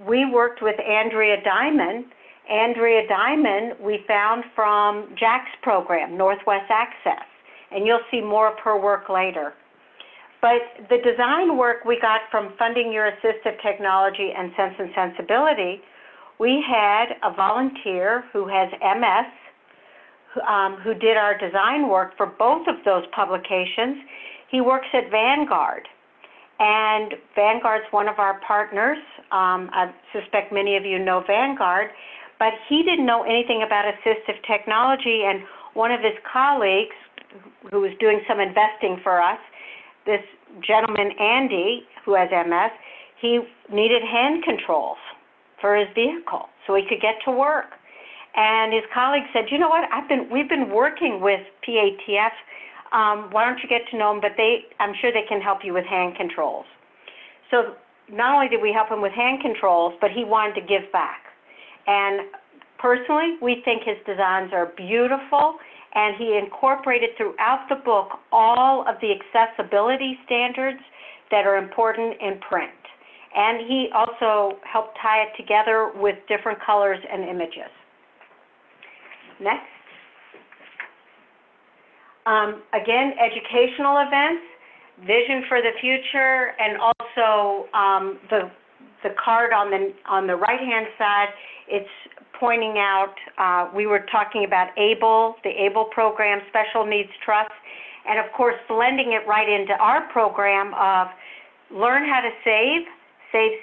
We worked with Andrea Diamond. Andrea Diamond we found from Jack's program, Northwest Access, and you'll see more of her work later. But the design work we got from Funding Your Assistive Technology and Sense and Sensibility, we had a volunteer who has MS, who did our design work for both of those publications. He works at Vanguard, and Vanguard's one of our partners. I suspect many of you know Vanguard, but he didn't know anything about assistive technology, and one of his colleagues who was doing some investing for us, this gentleman, Andy, who has MS, he needed hand controls for his vehicle so he could get to work. And his colleague said, you know what, we've been working with PATF. Why don't you get to know them? But I'm sure they can help you with hand controls. So not only did we help him with hand controls, but he wanted to give back. And personally, we think his designs are beautiful, and he incorporated throughout the book all of the accessibility standards that are important in print. And he also helped tie it together with different colors and images. Next. Again, educational events, vision for the future, and also the card on the right-hand side, it's pointing out, we were talking about ABLE, the ABLE program, Special Needs Trust, and of course blending it right into our program of learn how to save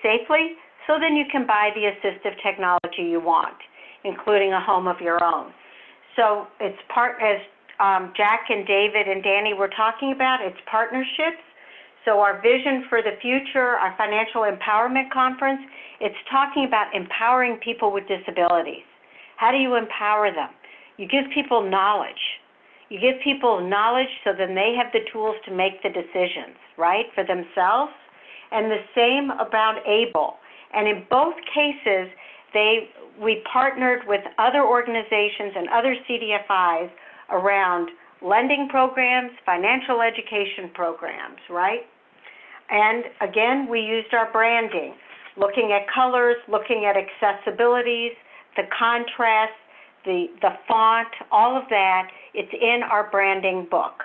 safely, so then you can buy the assistive technology you want, including a home of your own. So it's as Jack and David and Danny were talking about, it's partnerships. So our vision for the future, our financial empowerment conference, it's talking about empowering people with disabilities. How do you empower them? You give people knowledge. You give people knowledge so then they have the tools to make the decisions, right, for themselves. And the same about ABLE. And in both cases, we partnered with other organizations and other CDFIs around lending programs, financial education programs, right? And again, we used our branding, looking at colors, looking at accessibilities, the contrast, the font, all of that. It's in our branding book.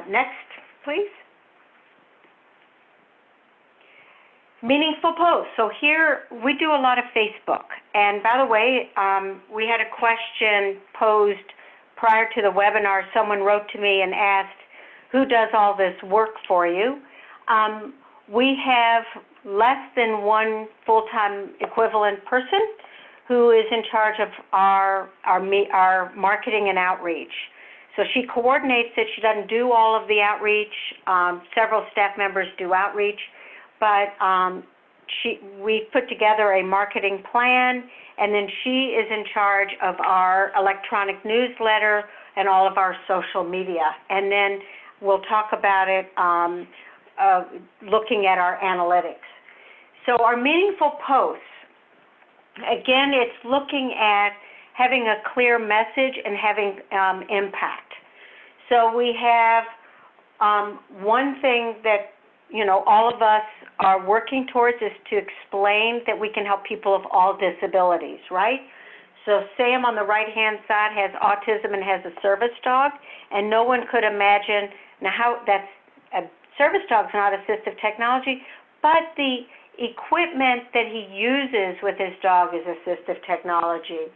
Next, please. Meaningful posts. So here we do a lot of Facebook. And by the way, we had a question posed prior to the webinar. Someone wrote to me and asked, who does all this work for you? We have less than one full-time equivalent person who is in charge of our marketing and outreach. So she coordinates it. She doesn't do all of the outreach. Several staff members do outreach. But we put together a marketing plan, and then she is in charge of our electronic newsletter and all of our social media. And then we'll talk about it looking at our analytics. So our meaningful posts, again, it's looking at having a clear message and having impact. So we have one thing that all of us are working towards is to explain that we can help people of all disabilities, right? So Sam on the right-hand side has autism and has a service dog, and no one could imagine, now how a service dog's not assistive technology, but the equipment that he uses with his dog is assistive technology.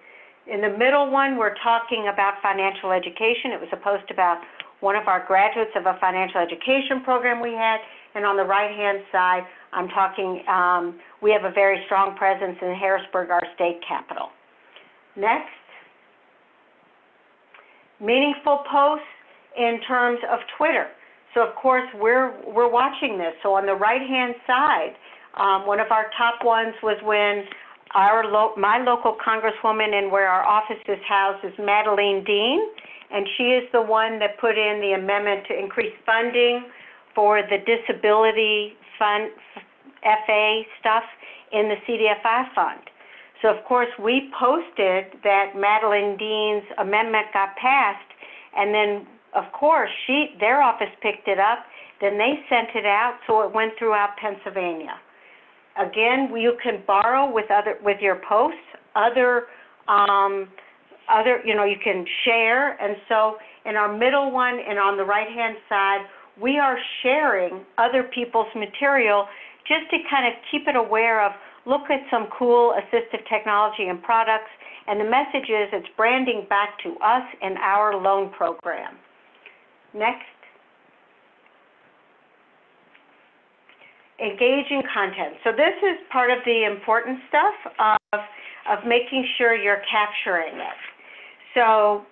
In the middle one, we're talking about financial education. It was a post about one of our graduates of a financial education program we had. And on the right-hand side, I'm talking, we have a very strong presence in Harrisburg, our state capital. Next. Meaningful posts in terms of Twitter. So of course, we're watching this. So on the right-hand side, one of our top ones was when my local congresswoman and where our office is housed is Madeline Dean, and she is the one that put in the amendment to increase funding for the disability fund, FA stuff in the CDFI fund. So of course we posted that Madeline Dean's amendment got passed, and then of course their office picked it up, then they sent it out, so it went throughout Pennsylvania. Again, you can borrow with your posts, you can share, and so in our middle one and on the right-hand side, we are sharing other people's material just to kind of keep it aware of, look at some cool assistive technology and products, and the message is it's branding back to us and our loan program. Next. Engaging content. So this is part of the important stuff of making sure you're capturing it. So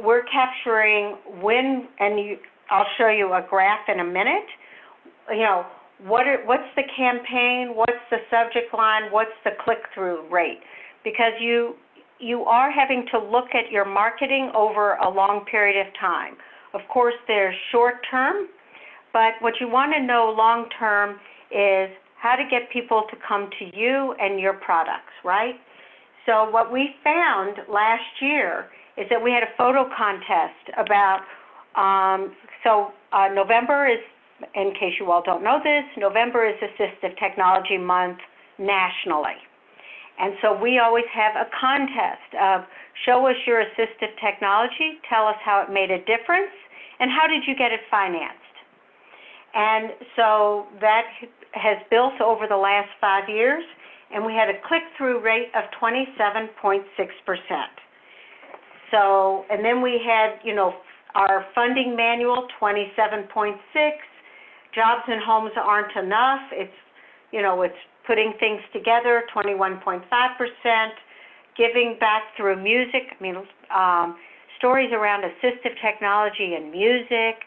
we're capturing when, and I'll show you a graph in a minute. What's the campaign? What's the subject line? What's the click-through rate? Because you are having to look at your marketing over a long period of time. Of course, there's short-term, but what you want to know long-term is how to get people to come to you and your products, right? So what we found last year is that we had a photo contest about, November is, in case you all don't know this, November is Assistive Technology Month nationally. And so we always have a contest of Show us your assistive technology. Tell us how it made a difference, and how did you get it financed? And so that has built over the last 5 years, and we had a click-through rate of 27.6%. So, and then we had, our funding manual, 27.6. Jobs and homes aren't enough. It's, it's putting things together, 21.5%. Giving back through music. Stories around assistive technology and music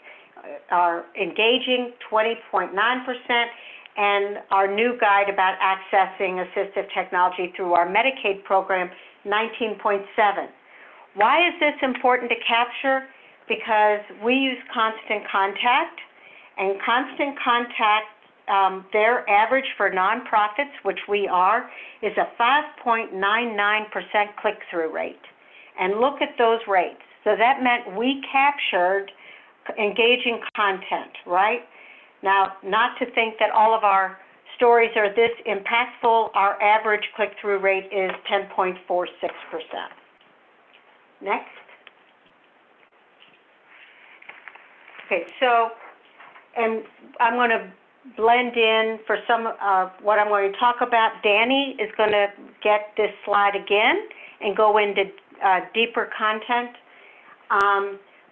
are engaging, 20.9%. And our new guide about accessing assistive technology through our Medicaid program, 19.7. Why is this important to capture? Because we use Constant Contact, and Constant Contact, their average for nonprofits, which we are, is a 5.99% click-through rate. And look at those rates. So that meant we captured engaging content, right? Now, not to think that all of our stories are this impactful, our average click-through rate is 10.46%. Next. Okay, so, and I'm going to blend in for some of what I'm going to talk about. Danny is going to get this slide again and go into deeper content.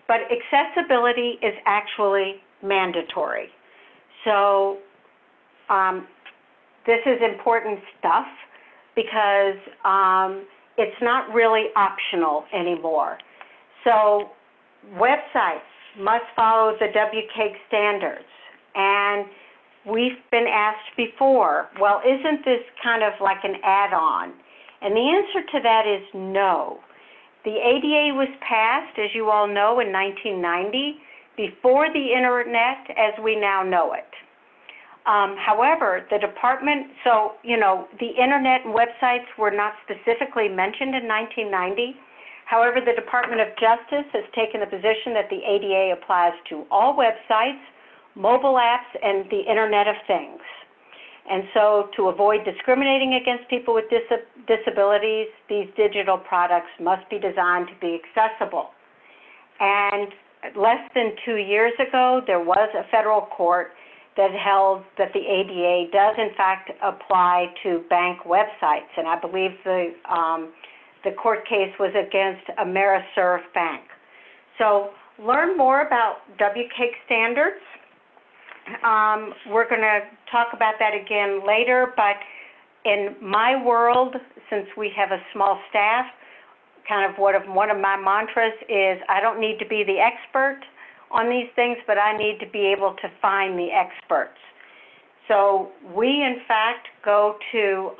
But accessibility is actually mandatory. So this is important stuff because it's not really optional anymore. So websites must follow the WCAG standards. And we've been asked before, well, isn't this kind of like an add-on? And the answer to that is no. The ADA was passed, as you all know, in 1990, before the internet as we now know it. However, the department, the internet and websites were not specifically mentioned in 1990. However, the Department of Justice has taken the position that the ADA applies to all websites, mobile apps, and the Internet of Things. And so to avoid discriminating against people with disabilities, these digital products must be designed to be accessible. And less than 2 years ago, there was a federal court that held that the ADA does in fact apply to bank websites. And I believe the court case was against Ameriserve Bank. So learn more about WCAG standards. We're going to talk about that again later, but in my world, since we have a small staff, kind of one of my mantras is I don't need to be the expert on these things, but I need to be able to find the experts. So we, in fact, go to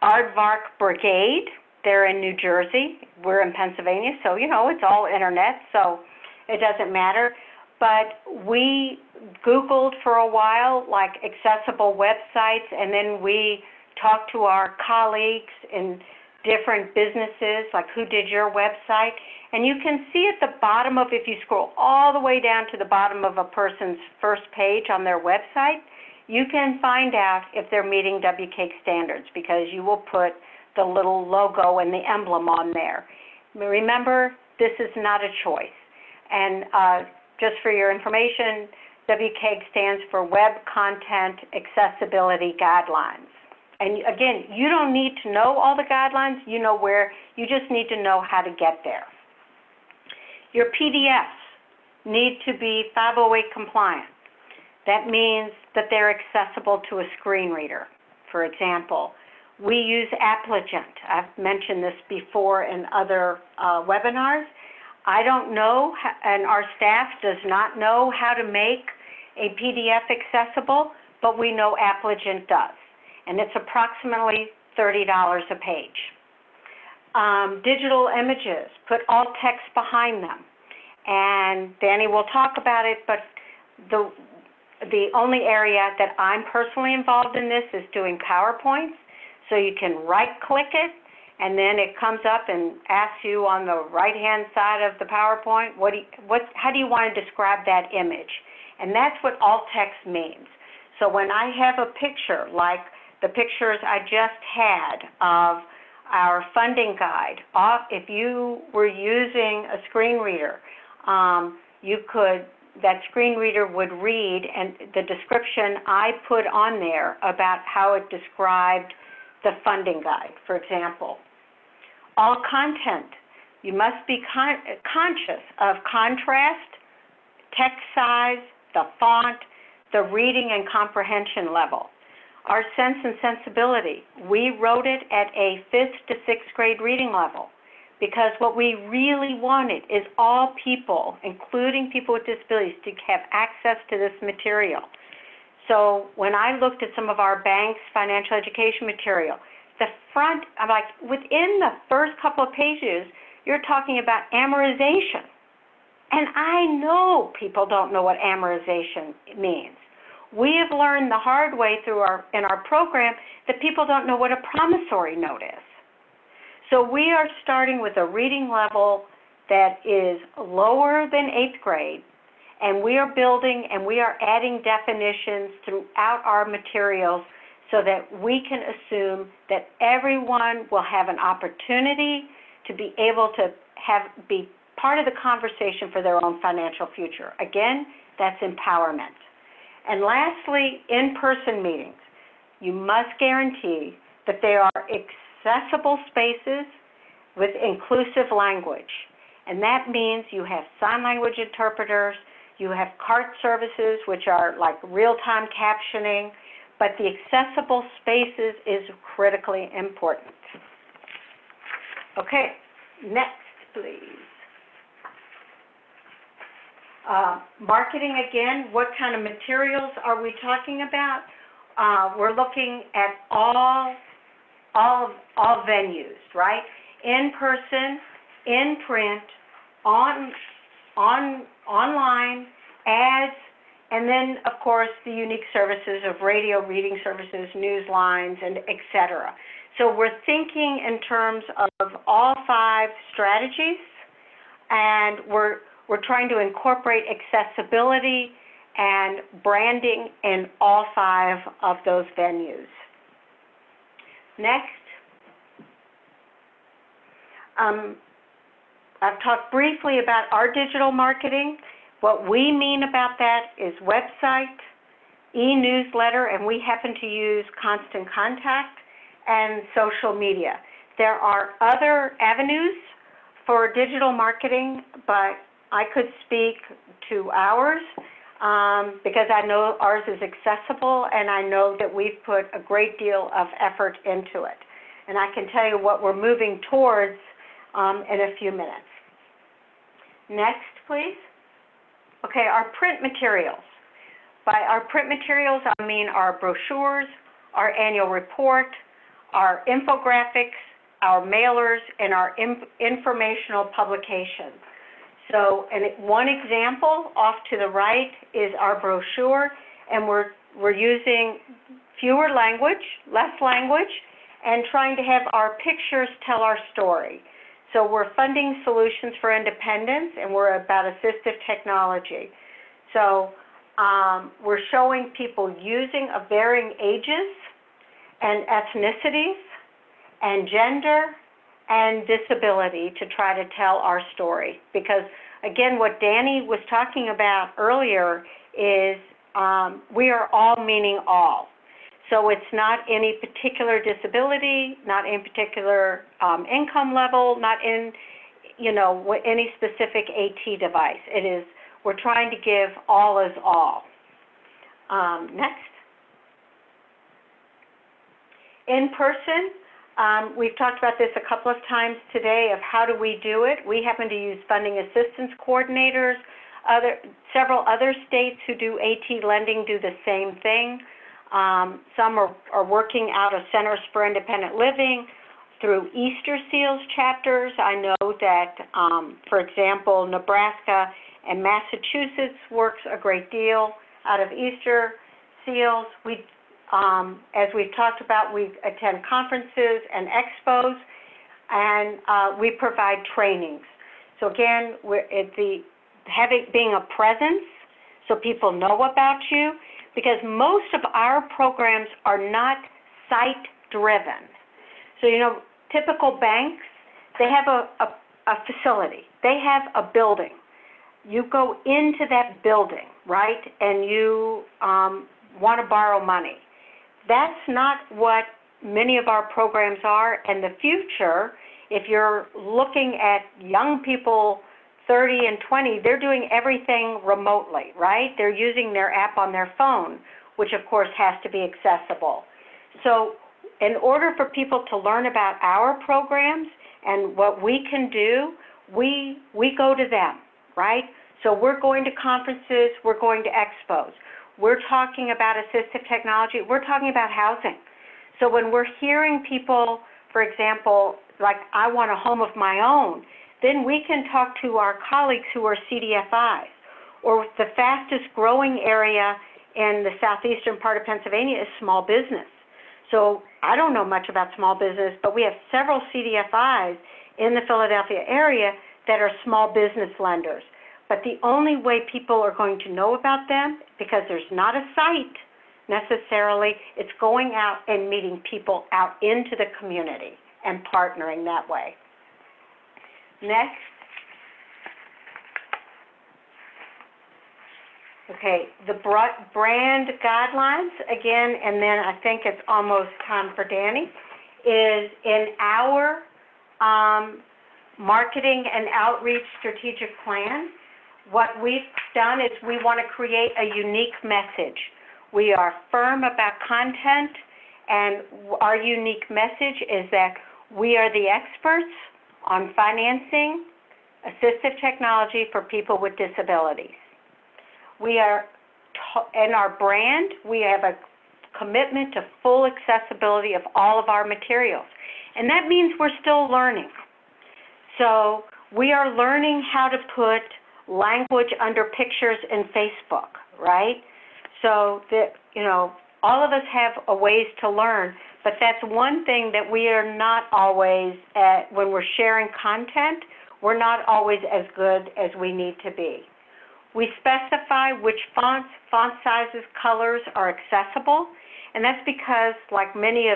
Aardvark Brigade. They're in New Jersey. We're in Pennsylvania, so, it's all internet, so it doesn't matter. But we Googled for a while, like accessible websites, and then we talked to our colleagues in different businesses, like who did your website. And you can see at the bottom of, if you scroll all the way down to the bottom of a person's first page on their website, you can find out if they're meeting WCAG standards because you will put the little logo and the emblem on there. Remember, this is not a choice. And just for your information, WCAG stands for Web Content Accessibility Guidelines. And again, you don't need to know all the guidelines. You know where, you just need to know how to get there. Your PDFs need to be 508 compliant. That means that they're accessible to a screen reader. For example, we use Appligent. I've mentioned this before in other webinars. I don't know, and our staff does not know how to make a PDF accessible, but we know Appligent does. And it's approximately $30 a page. Digital images, put alt text behind them. And Danny will talk about it, but the only area that I'm personally involved in this is doing PowerPoints. So you can right-click it, and then it comes up and asks you on the right-hand side of the PowerPoint, how do you want to describe that image? And that's what alt text means. So when I have a picture, like the pictures I just had of our funding guide. If you were using a screen reader, that screen reader would read, and the description I put on there about how it described the funding guide, for example. All content, you must be conscious of contrast, text size, the font, the reading and comprehension level. Our sense and sensibility, we wrote it at a 5th to 6th grade reading level, because what we really wanted is all people, including people with disabilities, to have access to this material. So when I looked at some of our bank's financial education material, the front, I'm like, within the first couple of pages, you're talking about amortization. And I know people don't know what amortization means. We have learned the hard way in our program that people don't know what a promissory note is. So we are starting with a reading level that is lower than 8th grade, and we are building and we are adding definitions throughout our materials so that we can assume that everyone will have an opportunity to be able to be part of the conversation for their own financial future. Again, that's empowerment. And lastly, in-person meetings. You must guarantee that they are accessible spaces with inclusive language. And that means you have sign language interpreters, you have CART services, which are like real-time captioning, but the accessible spaces is critically important. Okay, next, please. Marketing again, what kind of materials are we talking about? We're looking at all venues, right? In person, in print, online, ads, and then of course the unique services of radio, reading services, news lines, and etc. So we're thinking in terms of all 5 strategies, and we're trying to incorporate accessibility and branding in all 5 of those venues. Next, I've talked briefly about our digital marketing. What we mean about that is website, e-newsletter, and we happen to use Constant Contact, and social media. There are other avenues for digital marketing, but I could speak to ours because I know ours is accessible, and I know that we've put a great deal of effort into it. And I can tell you what we're moving towards in a few minutes. Next, please. Okay, our print materials. By our print materials, I mean our brochures, our annual report, our infographics, our mailers, and our informational publications. So, one example off to the right is our brochure, and we're using less language, and trying to have our pictures tell our story. So we're funding solutions for independence, and we're about assistive technology. So we're showing people using of varying ages and ethnicities and gender and disability to try to tell our story. Because again, what Danny was talking about earlier is we are all meaning all. So it's not any particular disability, not any particular income level, not in, any specific AT device. It is, we're trying to give all is all. Next. In person, we've talked about this a couple of times today of how do we do it. We happen to use funding assistance coordinators. Several other states who do AT lending do the same thing. Some are working out of Centers for Independent Living through Easter Seals chapters. I know that, for example, Nebraska and Massachusetts works a great deal out of Easter Seals. As we've talked about, we attend conferences and expos, and we provide trainings. So again, being a presence so people know about you, because most of our programs are not site-driven. So, typical banks, they have a facility. They have a building. You go into that building, right, and you want to borrow money. That's not what many of our programs are. And the future, if you're looking at young people 30 and 20, they're doing everything remotely, right? They're using their app on their phone, which of course has to be accessible. So in order for people to learn about our programs and what we can do, we go to them, right? So we're going to conferences, we're going to expos. We're talking about assistive technology, we're talking about housing. So when we're hearing people, for example, like I want a home of my own, then we can talk to our colleagues who are CDFIs. Or the fastest growing area in the southeastern part of Pennsylvania is small business. So I don't know much about small business, but we have several CDFIs in the Philadelphia area that are small business lenders. But the only way people are going to know about them, because there's not a site necessarily, it's going out and meeting people out into the community and partnering that way. Next. Okay, the brand guidelines, again, and then I think it's almost time for Danny, is in our marketing and outreach strategic plan. What we've done is we want to create a unique message. We are firm about content, and our unique message is that we are the experts on financing assistive technology for people with disabilities. We are, in our brand, we have a commitment to full accessibility of all of our materials. And that means we're still learning. So we are learning how to put language under pictures in Facebook, right? So that, you know, all of us have a ways to learn, but that's one thing that we are not always at, when we're sharing content, we're not always as good as we need to be. We specify which fonts, font sizes, colors are accessible, and that's because, like many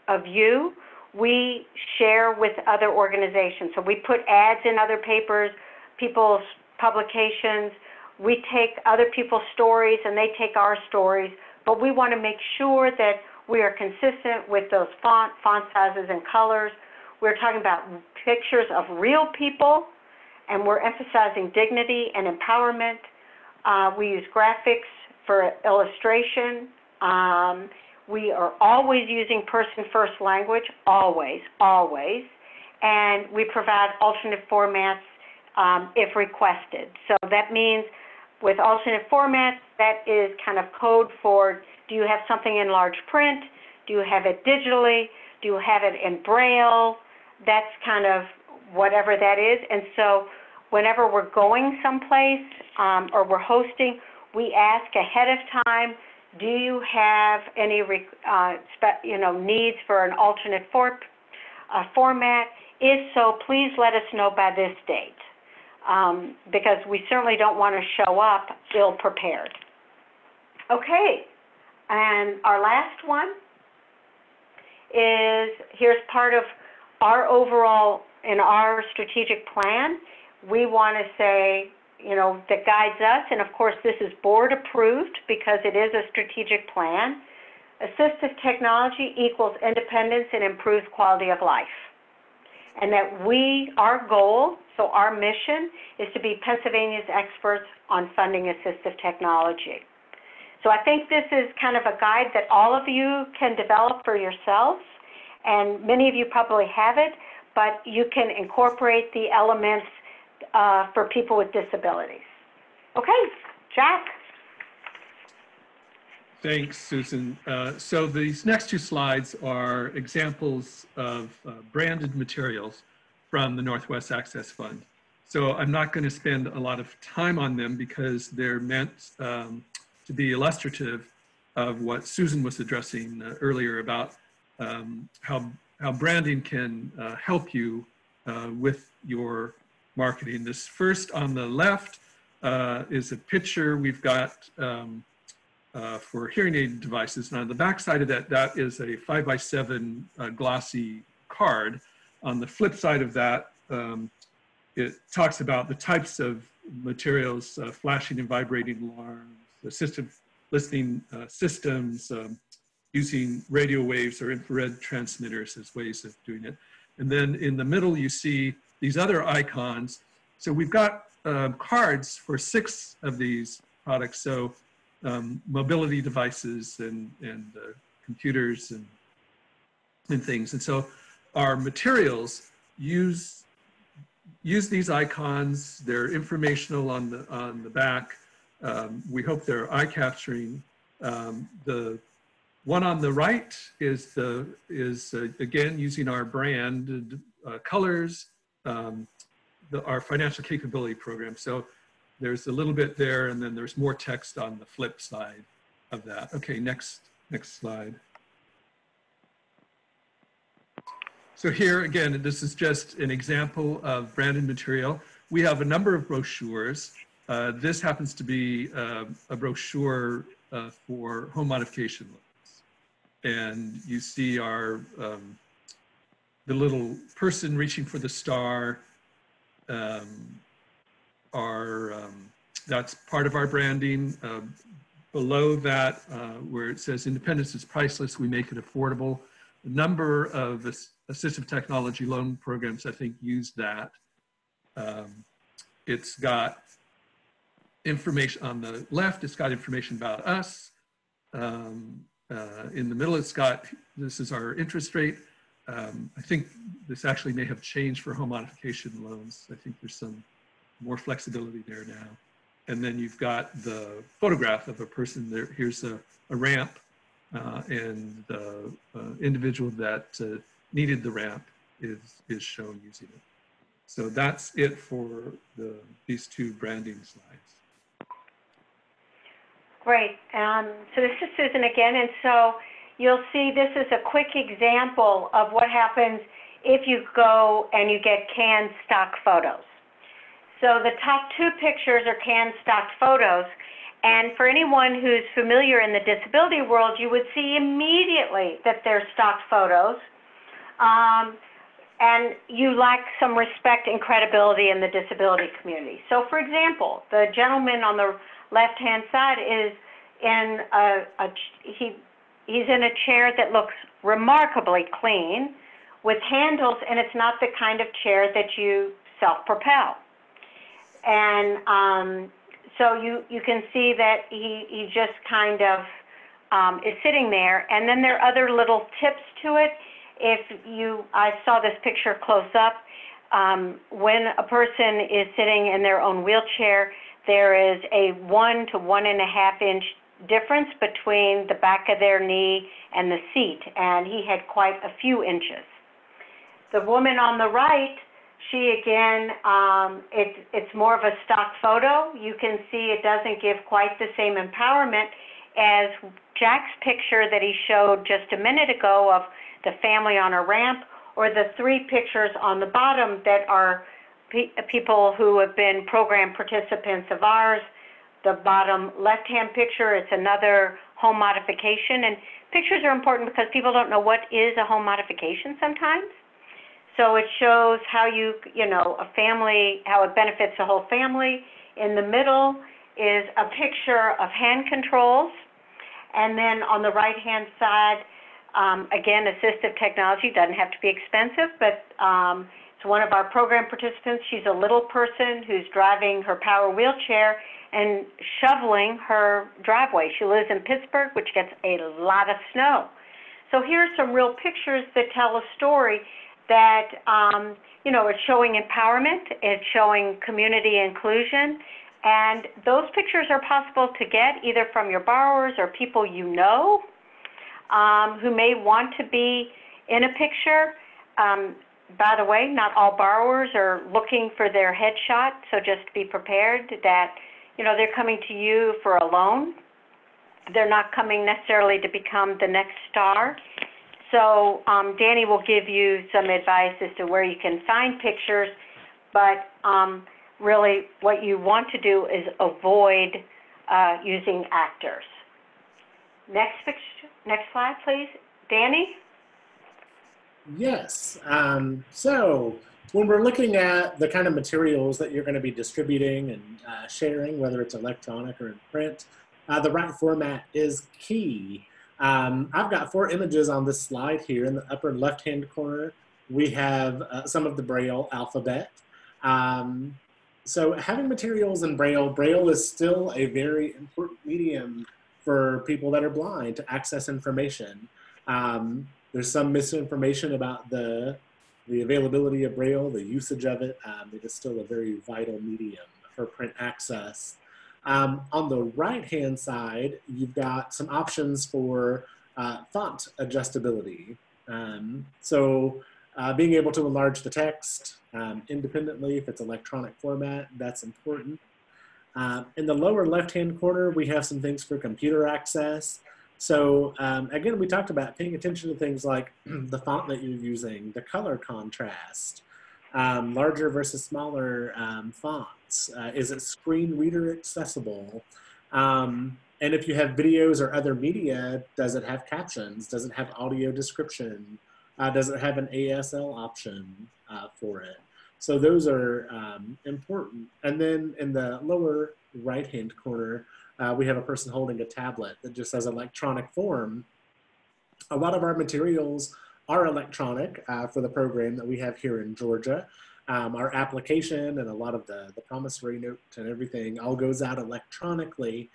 of you, we share with other organizations. So we put ads in other papers, people's publications. We take other people's stories and they take our stories, but we want to make sure that we are consistent with those font sizes and colors. We're talking about pictures of real people, and we're emphasizing dignity and empowerment. We use graphics for illustration. We are always using person-first language, always. And we provide alternate formats if requested. So that means with alternate formats, that is kind of code for, do you have something in large print? Do you have it digitally? Do you have it in Braille? That's kind of whatever that is. And so whenever we're going someplace or we're hosting, we ask ahead of time, do you have any needs for an alternate format? If so, please let us know by this date, because we certainly don't want to show up ill-prepared. Okay, and our last one is, here's part of our overall, in our strategic plan, we want to say, you know, that guides us, and of course this is board approved because it is a strategic plan. Assistive technology equals independence and improves quality of life. And that our goal, so our mission, is to be Pennsylvania's experts on funding assistive technology. So I think this is kind of a guide that all of you can develop for yourselves, and many of you probably have it, but you can incorporate the elements for people with disabilities. Okay, Jack. Thanks, Susan. So these next two slides are examples of branded materials from the Northwest Access Fund. So I'm not going to spend a lot of time on them because they're meant to be illustrative of what Susan was addressing earlier about how branding can help you with your marketing. This first on the left is a picture we've got for hearing aid devices. And on the back side of that, that is a 5x7 glossy card on the flip side of that, it talks about the types of materials, flashing and vibrating alarms, assistive listening systems, using radio waves or infrared transmitters as ways of doing it. And then in the middle, you see these other icons. So we've got cards for 6 of these products. So mobility devices and computers and things. And so our materials use these icons. They're informational on the back. We hope they're eye-capturing. The one on the right is again using our brand colors, our financial capability program. So there's a little bit there, and then there's more text on the flip side of that. Okay, next slide. So here again, this is just an example of branded material. We have a number of brochures. This happens to be a brochure for home modification loans. And you see our the little person reaching for the star. That's part of our branding. Below that, where it says independence is priceless, we make it affordable. A number of assistive technology loan programs, I think, use that. It's got information on the left, it's got information about us. In the middle, it's got, this is our interest rate. I think this actually may have changed for home modification loans. I think there's some more flexibility there now. And then you've got the photograph of a person there. Here's a ramp and the individual that needed the ramp is shown using it. So that's it for these 2 branding slides. Great. So this is Susan again, and so you'll see this is a quick example of what happens if you go and you get canned stock photos. So the top 2 pictures are canned stock photos, and for anyone who's familiar in the disability world, you would see immediately that they're stock photos, and you lack some respect and credibility in the disability community. So for example, the gentleman on the left-hand side is in he's in a chair that looks remarkably clean with handles, and it's not the kind of chair that you self-propel. And so you can see that he just kind of is sitting there. And then there are other little tips to it. I saw this picture close up. When a person is sitting in their own wheelchair, there is a 1 to 1.5 inch difference between the back of their knee and the seat, and he had quite a few inches. The woman on the right, she again, it's more of a stock photo. You can see it doesn't give quite the same empowerment as Jack's picture that he showed just a minute ago of the family on a ramp, or the 3 pictures on the bottom that are people who have been program participants of ours. The bottom left-hand picture, it's another home modification. And pictures are important because people don't know what is a home modification sometimes. So it shows how a family, how it benefits the whole family. In the middle is a picture of hand controls. And then on the right-hand side, again, assistive technology doesn't have to be expensive, but it's one of our program participants. She's a little person who's driving her power wheelchair and shoveling her driveway. She lives in Pittsburgh, which gets a lot of snow. So here's some real pictures that tell a story that, it's showing empowerment, it's showing community inclusion, and those pictures are possible to get either from your borrowers or people you know who may want to be in a picture. By the way, not all borrowers are looking for their headshot, so just be prepared that, they're coming to you for a loan. They're not coming necessarily to become the next star. So Danny will give you some advice as to where you can find pictures, but really what you want to do is avoid using actors. Next slide, please. Danny? Yes. So when we're looking at the kind of materials that you're going to be distributing and sharing, whether it's electronic or in print, the right format is key. I've got 4 images on this slide here. In the upper left-hand corner, we have some of the Braille alphabet. So having materials in Braille, Braille is still a very important medium for people that are blind to access information. There's some misinformation about the availability of Braille, the usage of it. It is still a very vital medium for print access. On the right-hand side, you've got some options for font adjustability. Being able to enlarge the text independently if it's electronic format, that's important. In the lower left-hand corner, we have some things for computer access. So again, we talked about paying attention to things like the font that you're using, the color contrast, larger versus smaller fonts. Is it screen reader accessible? And if you have videos or other media, does it have captions? Does it have audio description? Does it have an ASL option for it? So those are important. And then in the lower right-hand corner, we have a person holding a tablet that just says electronic form. A lot of our materials are electronic for the program that we have here in Georgia. Our application and a lot of the promissory note and everything all goes out electronically,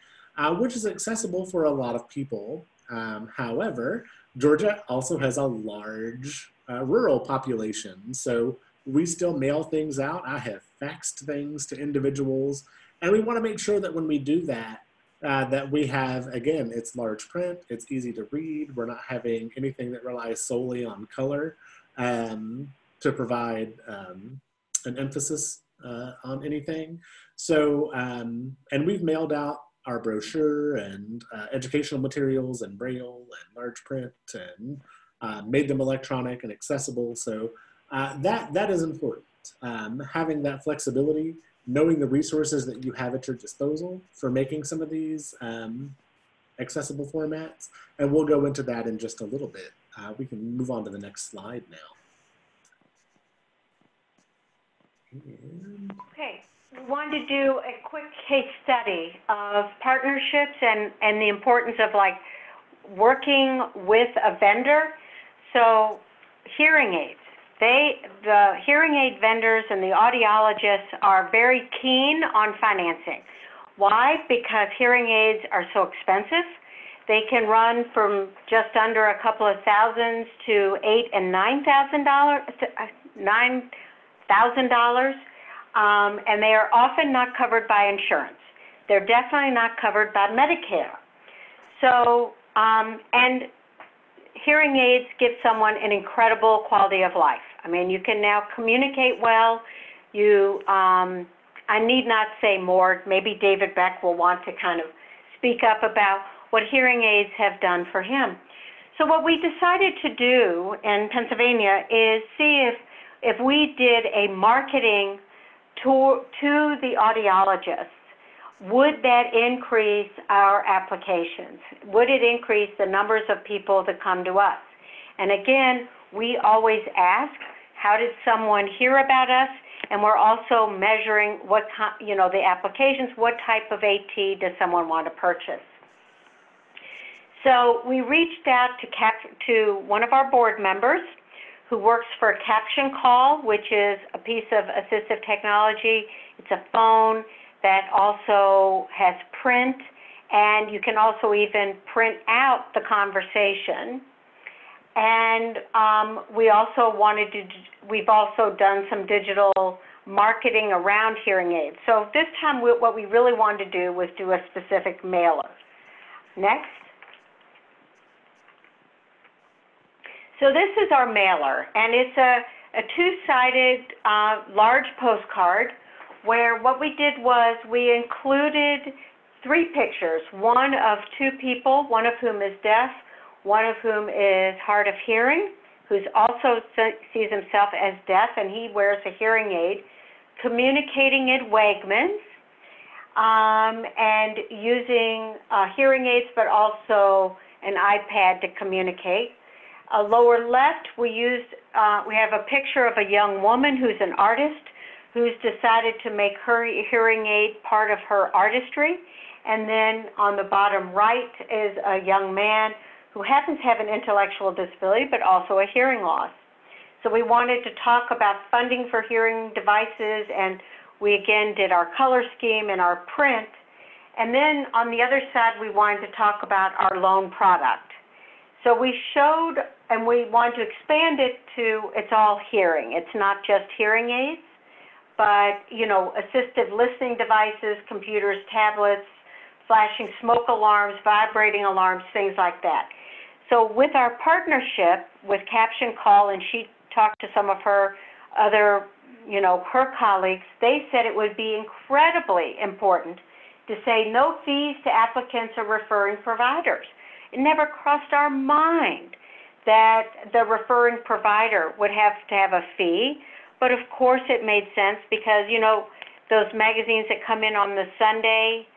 which is accessible for a lot of people. However, Georgia also has a large rural population, so we still mail things out. I have faxed things to individuals, and we want to make sure that when we do that, that we have, again, it's large print, it's easy to read, we're not having anything that relies solely on color to provide an emphasis on anything. So, and we've mailed out our brochure and educational materials and Braille and large print and made them electronic and accessible. So that is important. Having that flexibility, knowing the resources that you have at your disposal for making some of these accessible formats. And we'll go into that in just a little bit. We can move on to the next slide now. Okay, we wanted to do a quick case study of partnerships and the importance of like working with a vendor. So hearing aids. The hearing aid vendors and the audiologists are very keen on financing. Why? Because hearing aids are so expensive. They can run from just under a couple of thousands to $8,000 and $9,000, and they are often not covered by insurance. They're definitely not covered by Medicare. So, and hearing aids give someone an incredible quality of life. I mean, you can now communicate well. I need not say more. Maybe David Beck will want to kind of speak up about what hearing aids have done for him. So what we decided to do in Pennsylvania is see if we did a marketing tour to the audiologists. Would that increase our applications? Would it increase the numbers of people that come to us? And again, we always ask, how did someone hear about us? And we're also measuring what, the applications, what type of AT does someone want to purchase? So we reached out to one of our board members who works for Caption Call, which is a piece of assistive technology. It's a phone that also has print, and you can also even print out the conversation. And we've also done some digital marketing around hearing aids. So this time what we really wanted to do was do a specific mailer. Next. So this is our mailer, and it's a two-sided large postcard where what we did was we included 3 pictures, one of 2 people, one of whom is deaf, one of whom is hard of hearing, who also sees himself as deaf, and he wears a hearing aid, communicating at Wegmans, and using hearing aids, but also an iPad to communicate. Lower left, we used we have a picture of a young woman who's an artist who's decided to make her hearing aid part of her artistry. And then on the bottom right is a young man who happens to have an intellectual disability, but also a hearing loss. So we wanted to talk about funding for hearing devices, and we again did our color scheme and our print. And then on the other side, we wanted to talk about our loan product. So we showed, and we wanted to expand it to, it's all hearing. It's not just hearing aids, but, you know, assistive listening devices, computers, tablets, flashing smoke alarms, vibrating alarms, things like that. So with our partnership with Caption Call, and she talked to some of her other, you know, her colleagues, they said it would be incredibly important to say no fees to applicants or referring providers. It never crossed our mind that the referring provider would have to have a fee, but of course it made sense because, you know, those magazines that come in on the Sunday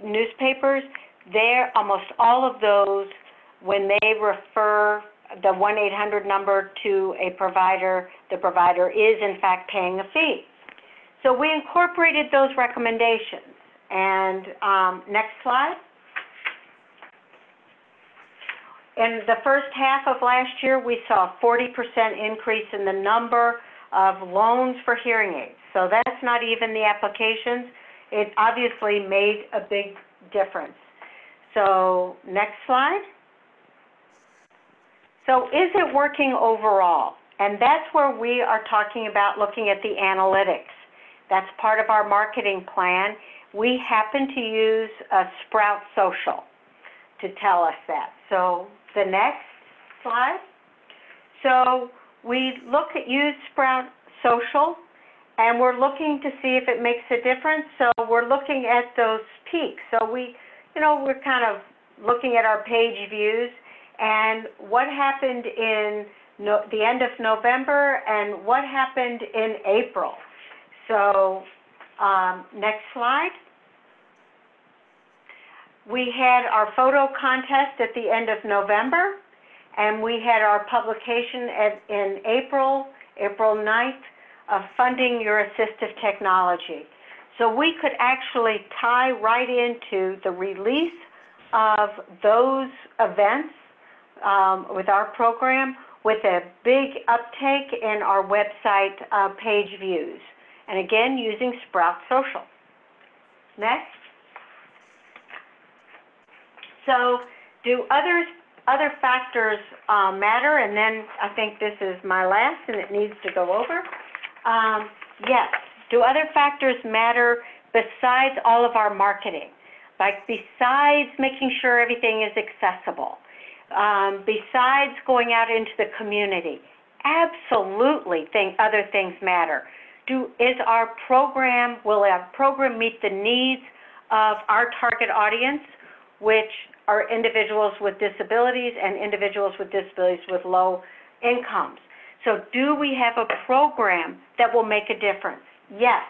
newspapers, they're almost all of those, when they refer the 1-800 number to a provider, the provider is in fact paying a fee. So we incorporated those recommendations. And next slide. In the first half of last year, we saw a 40% increase in the number of loans for hearing aids. So that's not even the applications. It obviously made a big difference. So next slide. So is it working overall? And that's where we are talking about looking at the analytics. That's part of our marketing plan. We happen to use Sprout Social to tell us that. So the next slide. So we use Sprout Social, and we're looking to see if it makes a difference. So we're looking at those peaks. So we're kind of looking at our page views and what happened in the end of November and what happened in April. So next slide. We had our photo contest at the end of November, and we had our publication in April 9th, of funding your assistive technology. So we could actually tie right into the release of those events with our program with a big uptake in our website page views. And again, using Sprout Social. Next. So do other factors matter? And then I think this is my last and it needs to go over. Yes. Do other factors matter besides all of our marketing? Like besides making sure everything is accessible, besides going out into the community? Absolutely, other things matter. Will our program meet the needs of our target audience, which are individuals with disabilities and individuals with disabilities with low incomes? So do we have a program that will make a difference? Yes.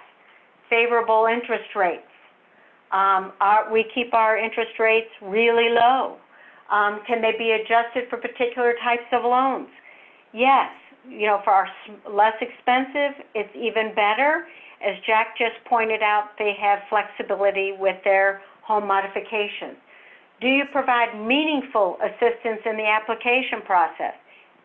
Favorable interest rates. We keep our interest rates really low. Can they be adjusted for particular types of loans? Yes. For our less expensive, it's even better. As Jack just pointed out, they have flexibility with their home modifications. Do you provide meaningful assistance in the application process?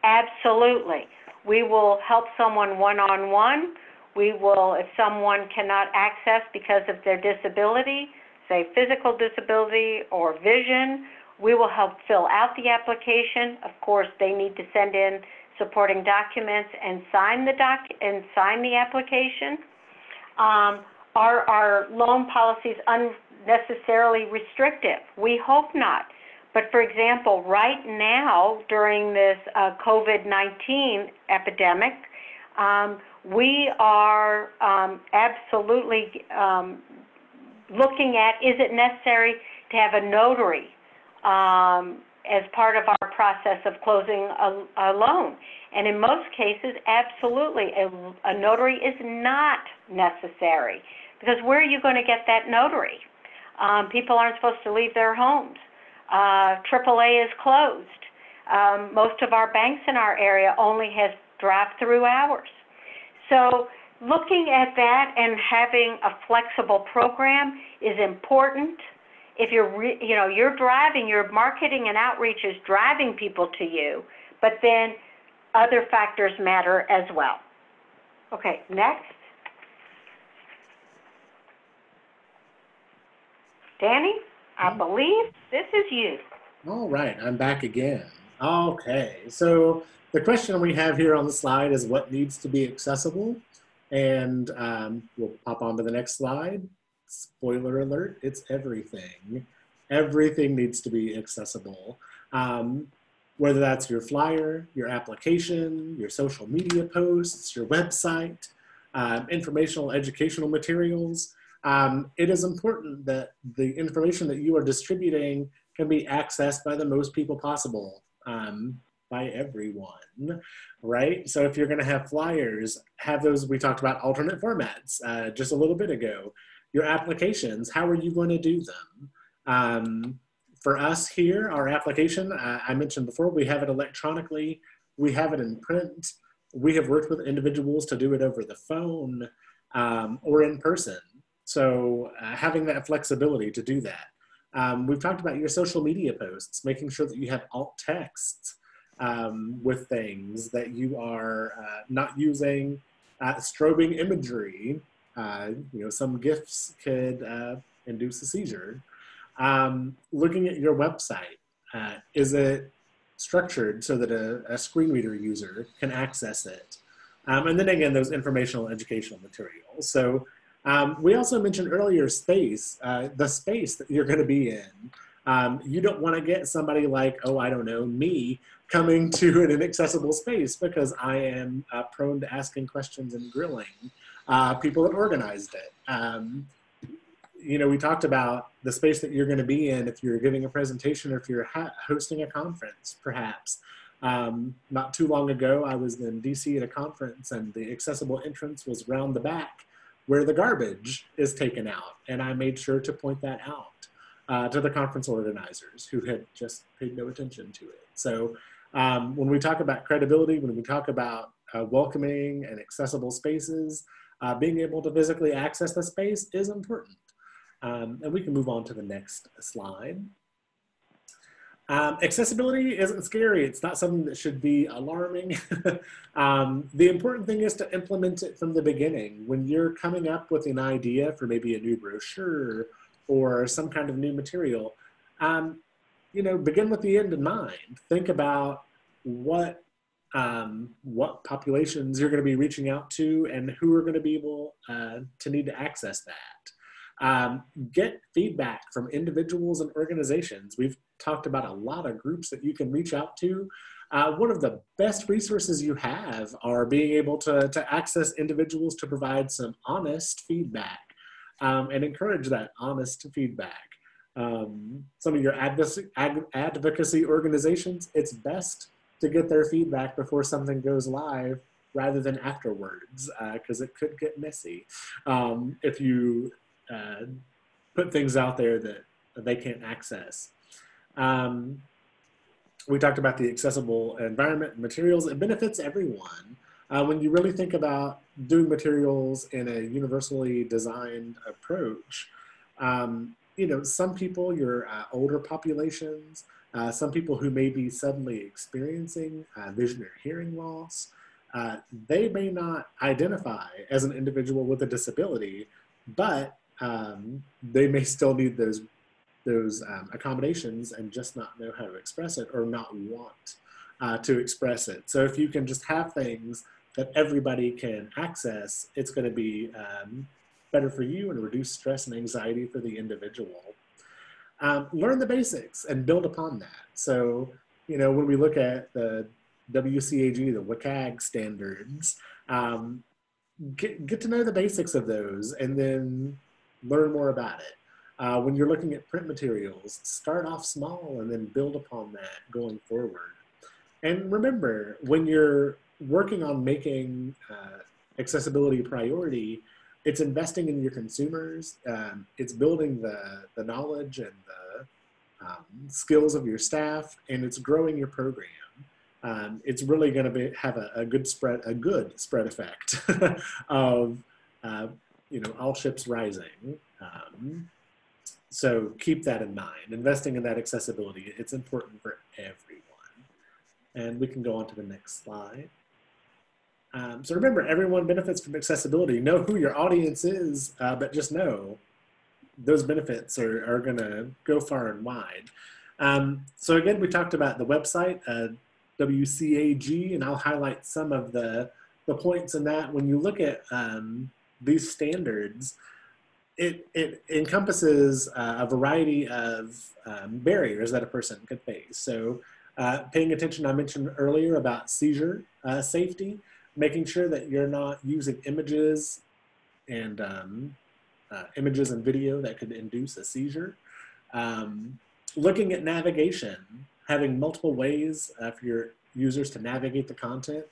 Absolutely. We will help someone one-on-one. We will, if someone cannot access because of their disability, say physical disability or vision, we will help fill out the application. Of course, they need to send in supporting documents and sign the application. Are our loan policies unnecessarily restrictive? We hope not. But for example, right now during this COVID-19 epidemic, we are absolutely looking at, is it necessary to have a notary as part of our process of closing a loan? And in most cases, absolutely, a notary is not necessary, because where are you going to get that notary? People aren't supposed to leave their homes. AAA is closed. Most of our banks in our area only has drive-through hours. So looking at that and having a flexible program is important. If you're driving, your marketing and outreach is driving people to you, but then other factors matter as well. Okay, next. Danny, I believe this is you. All right, I'm back again. Okay, so the question we have here on the slide is what needs to be accessible? And we'll pop on to the next slide. Spoiler alert, it's everything. Everything needs to be accessible. Whether that's your flyer, your application, your social media posts, your website, informational, educational materials. It is important that the information that you are distributing can be accessed by the most people possible, by everyone, right? So if you're gonna have flyers, have those, we talked about alternate formats just a little bit ago. Your applications, how are you gonna do them? For us here, our application, I mentioned before, we have it electronically, we have it in print, we have worked with individuals to do it over the phone or in person. So having that flexibility to do that. We've talked about your social media posts, making sure that you have alt text with things, that you are not using strobing imagery. Some GIFs could induce a seizure. Looking at your website, is it structured so that a screen reader user can access it? And then again, those informational educational materials. So we also mentioned earlier space, the space that you're gonna be in. You don't wanna get somebody like, oh, I don't know, me, coming to an inaccessible space because I am prone to asking questions and grilling people that organized it. We talked about the space that you're going to be in if you're giving a presentation or if you're hosting a conference, perhaps. Not too long ago, I was in DC at a conference and the accessible entrance was round the back where the garbage is taken out. And I made sure to point that out to the conference organizers who had just paid no attention to it. So when we talk about credibility, when we talk about welcoming and accessible spaces, being able to physically access the space is important. And we can move on to the next slide. Accessibility isn't scary. It's not something that should be alarming. The important thing is to implement it from the beginning. When you're coming up with an idea for maybe a new brochure or some kind of new material, begin with the end in mind. Think about what populations you're going to be reaching out to and who are going to be able to need to access that. Get feedback from individuals and organizations. We've talked about a lot of groups that you can reach out to. One of the best resources you have are being able to access individuals to provide some honest feedback and encourage that honest feedback. Some of your advocacy organizations, it's best to get their feedback before something goes live rather than afterwards, because it could get messy if you put things out there that they can't access. We talked about the accessible environment and materials. It benefits everyone. When you really think about doing materials in a universally designed approach, some people, your older populations, some people who may be suddenly experiencing vision or hearing loss, they may not identify as an individual with a disability, but they may still need those accommodations and just not know how to express it or not want to express it. So if you can just have things that everybody can access, it's going to be better for you and reduce stress and anxiety for the individual. Learn the basics and build upon that. So, when we look at the WCAG, the WCAG standards, get to know the basics of those and then learn more about it. When you're looking at print materials, start off small and then build upon that going forward. And remember, when you're working on making accessibility a priority, it's investing in your consumers, it's building the knowledge and skills of your staff, and it's growing your program. It's really going to have a good spread effect of all ships rising. So keep that in mind. Investing in that accessibility, it's important for everyone. And we can go on to the next slide. So remember, everyone benefits from accessibility. Know who your audience is, but just know those benefits are going to go far and wide. So again, we talked about the website, WCAG, and I'll highlight some of the points in that. When you look at these standards, it encompasses a variety of barriers that a person could face. So paying attention, I mentioned earlier about seizure safety, making sure that you're not using images and video that could induce a seizure. Looking at navigation, having multiple ways for your users to navigate the content.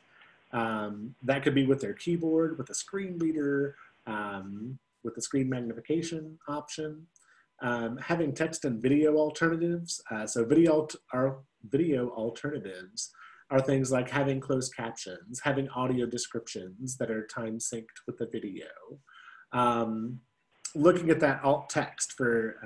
That could be with their keyboard, with a screen reader, with the screen magnification option. Having text and video alternatives. So video alternatives are things like having closed captions, having audio descriptions that are time synced with the video. Looking at that alt text for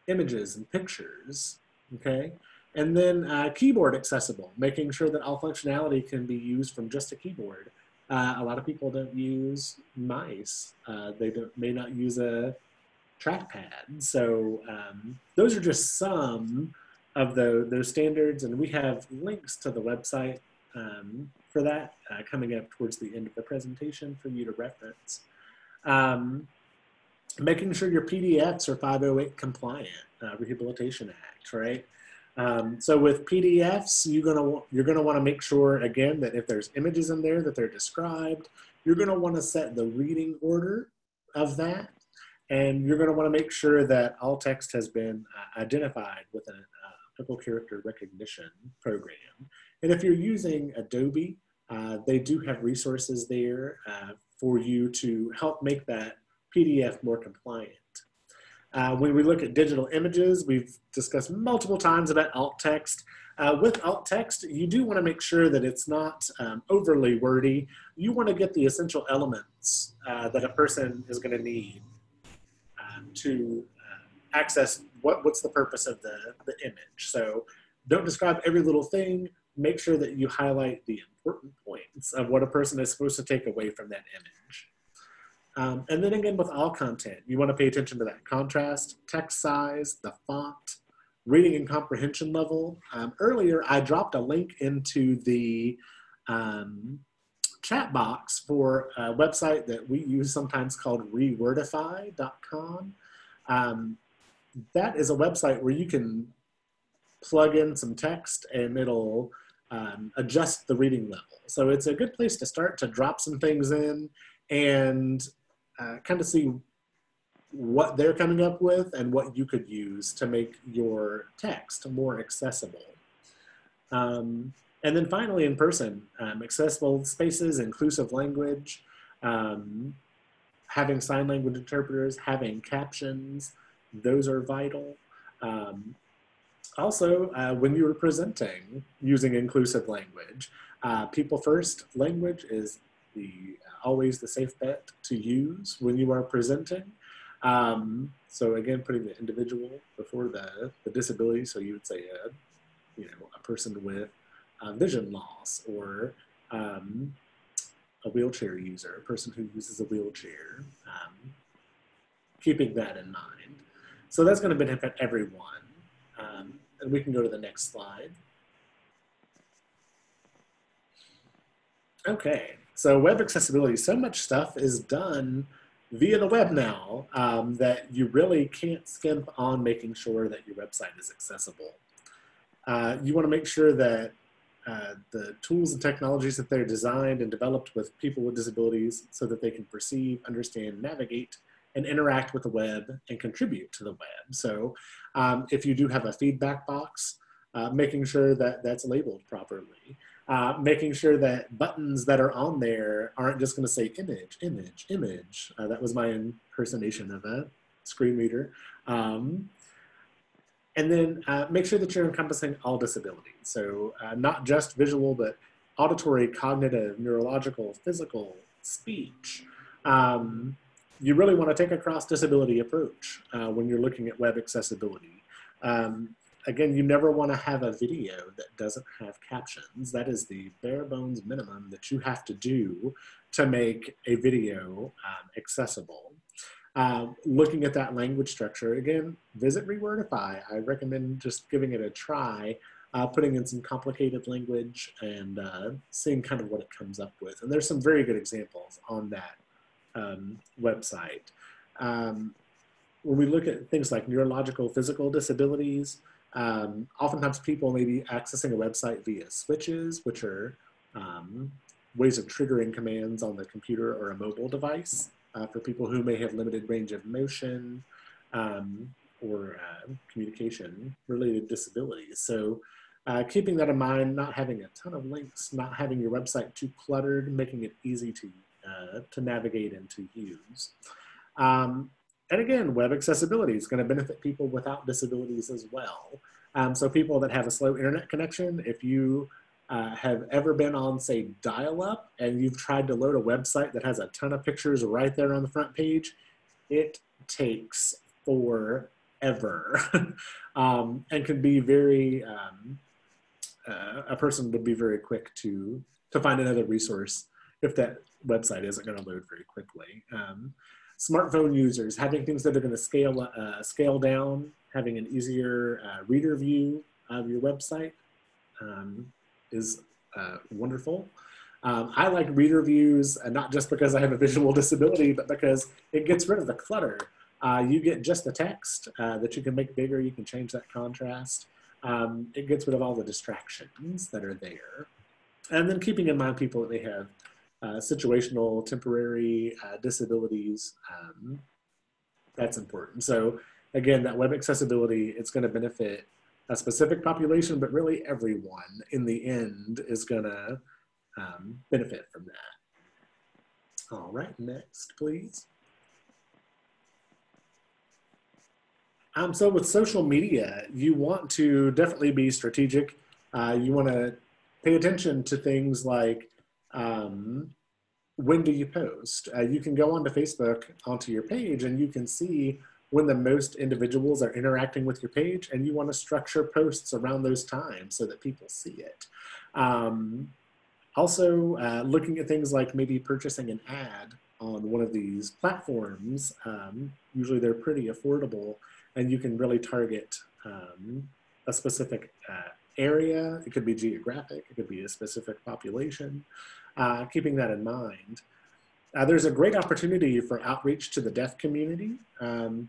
images and pictures, okay? And then keyboard accessible, making sure that all functionality can be used from just a keyboard. A lot of people don't use mice. They may not use a trackpad. So those are just some of those standards, and we have links to the website for that coming up towards the end of the presentation for you to reference. Making sure your PDFs are 508 compliant, Rehabilitation Act, right? So with PDFs, you're gonna want to make sure, again, that if there's images in there that they're described, you're gonna want to set the reading order of that, and you're gonna want to make sure that all text has been identified with an optical character recognition program. And if you're using Adobe, they do have resources there for you to help make that PDF more compliant. When we look at digital images, we've discussed multiple times about alt text. With alt text, you do want to make sure that it's not overly wordy. You want to get the essential elements that a person is going to need to access what's the purpose of the image. So don't describe every little thing. Make sure that you highlight the important points of what a person is supposed to take away from that image. And then again, with all content, you want to pay attention to that contrast, text size, the font, reading and comprehension level. Earlier, I dropped a link into the chat box for a website that we use sometimes called rewordify.com. That is a website where you can plug in some text and it'll adjust the reading level. So it's a good place to start to drop some things in and kind of see what they're coming up with and what you could use to make your text more accessible. And then finally, in person, accessible spaces, inclusive language, having sign language interpreters, having captions, those are vital. Also, when you were presenting using inclusive language, people first language is always the safe bet to use when you are presenting. So again, putting the individual before the disability. So you would say, a person with vision loss, or a wheelchair user, a person who uses a wheelchair, keeping that in mind. So that's going to benefit everyone. And we can go to the next slide. Okay, so web accessibility, so much stuff is done via the web now that you really can't skimp on making sure that your website is accessible. You want to make sure that the tools and technologies that they're designed and developed with people with disabilities so that they can perceive, understand, navigate, and interact with the web and contribute to the web. So if you do have a feedback box, making sure that that's labeled properly. Making sure that buttons that are on there aren't just going to say image, image, image. That was my impersonation of a screen reader. And then make sure that you're encompassing all disabilities. So not just visual, but auditory, cognitive, neurological, physical, speech. You really want to take a cross-disability approach when you're looking at web accessibility. Again, you never want to have a video that doesn't have captions. That is the bare bones minimum that you have to do to make a video accessible. Looking at that language structure, again, visit Rewordify. I recommend just giving it a try, putting in some complicated language and seeing kind of what it comes up with. And there's some very good examples on that website. When we look at things like neurological, physical disabilities, oftentimes people may be accessing a website via switches, which are ways of triggering commands on the computer or a mobile device for people who may have limited range of motion or communication related disabilities. So keeping that in mind, not having a ton of links, not having your website too cluttered, making it easy to navigate and to use. And again, web accessibility is going to benefit people without disabilities as well. So people that have a slow internet connection, if you have ever been on, say, dial-up, and you've tried to load a website that has a ton of pictures right there on the front page, it takes forever and can be very, a person would be very quick to find another resource if that website isn't going to load very quickly. Smartphone users, having things that are going to scale down, having an easier reader view of your website is wonderful. I like reader views, not just because I have a visual disability, but because it gets rid of the clutter. You get just the text that you can make bigger. You can change that contrast. It gets rid of all the distractions that are there. And then keeping in mind people that may have situational, temporary disabilities, that's important. So again, that web accessibility, it's going to benefit a specific population, but really everyone in the end is going to benefit from that. All right, next, please. So with social media, you want to definitely be strategic. You want to pay attention to things like when do you post? You can go onto Facebook, onto your page, and you can see when the most individuals are interacting with your page, and you want to structure posts around those times so that people see it. Also, looking at things like maybe purchasing an ad on one of these platforms, usually they're pretty affordable, and you can really target a specific area. It could be geographic, it could be a specific population. Keeping that in mind. There's a great opportunity for outreach to the deaf community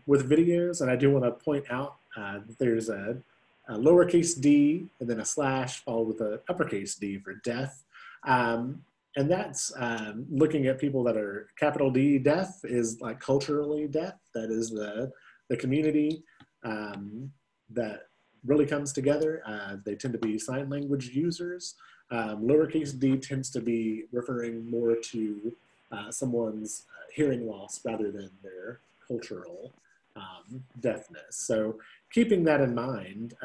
with videos, and I do want to point out that there's a lowercase d and then a slash followed with an uppercase D for deaf. And that's looking at people that are capital D deaf is like culturally deaf. That is the community that really comes together. They tend to be sign language users. Lowercase d tends to be referring more to someone's hearing loss rather than their cultural deafness. So keeping that in mind,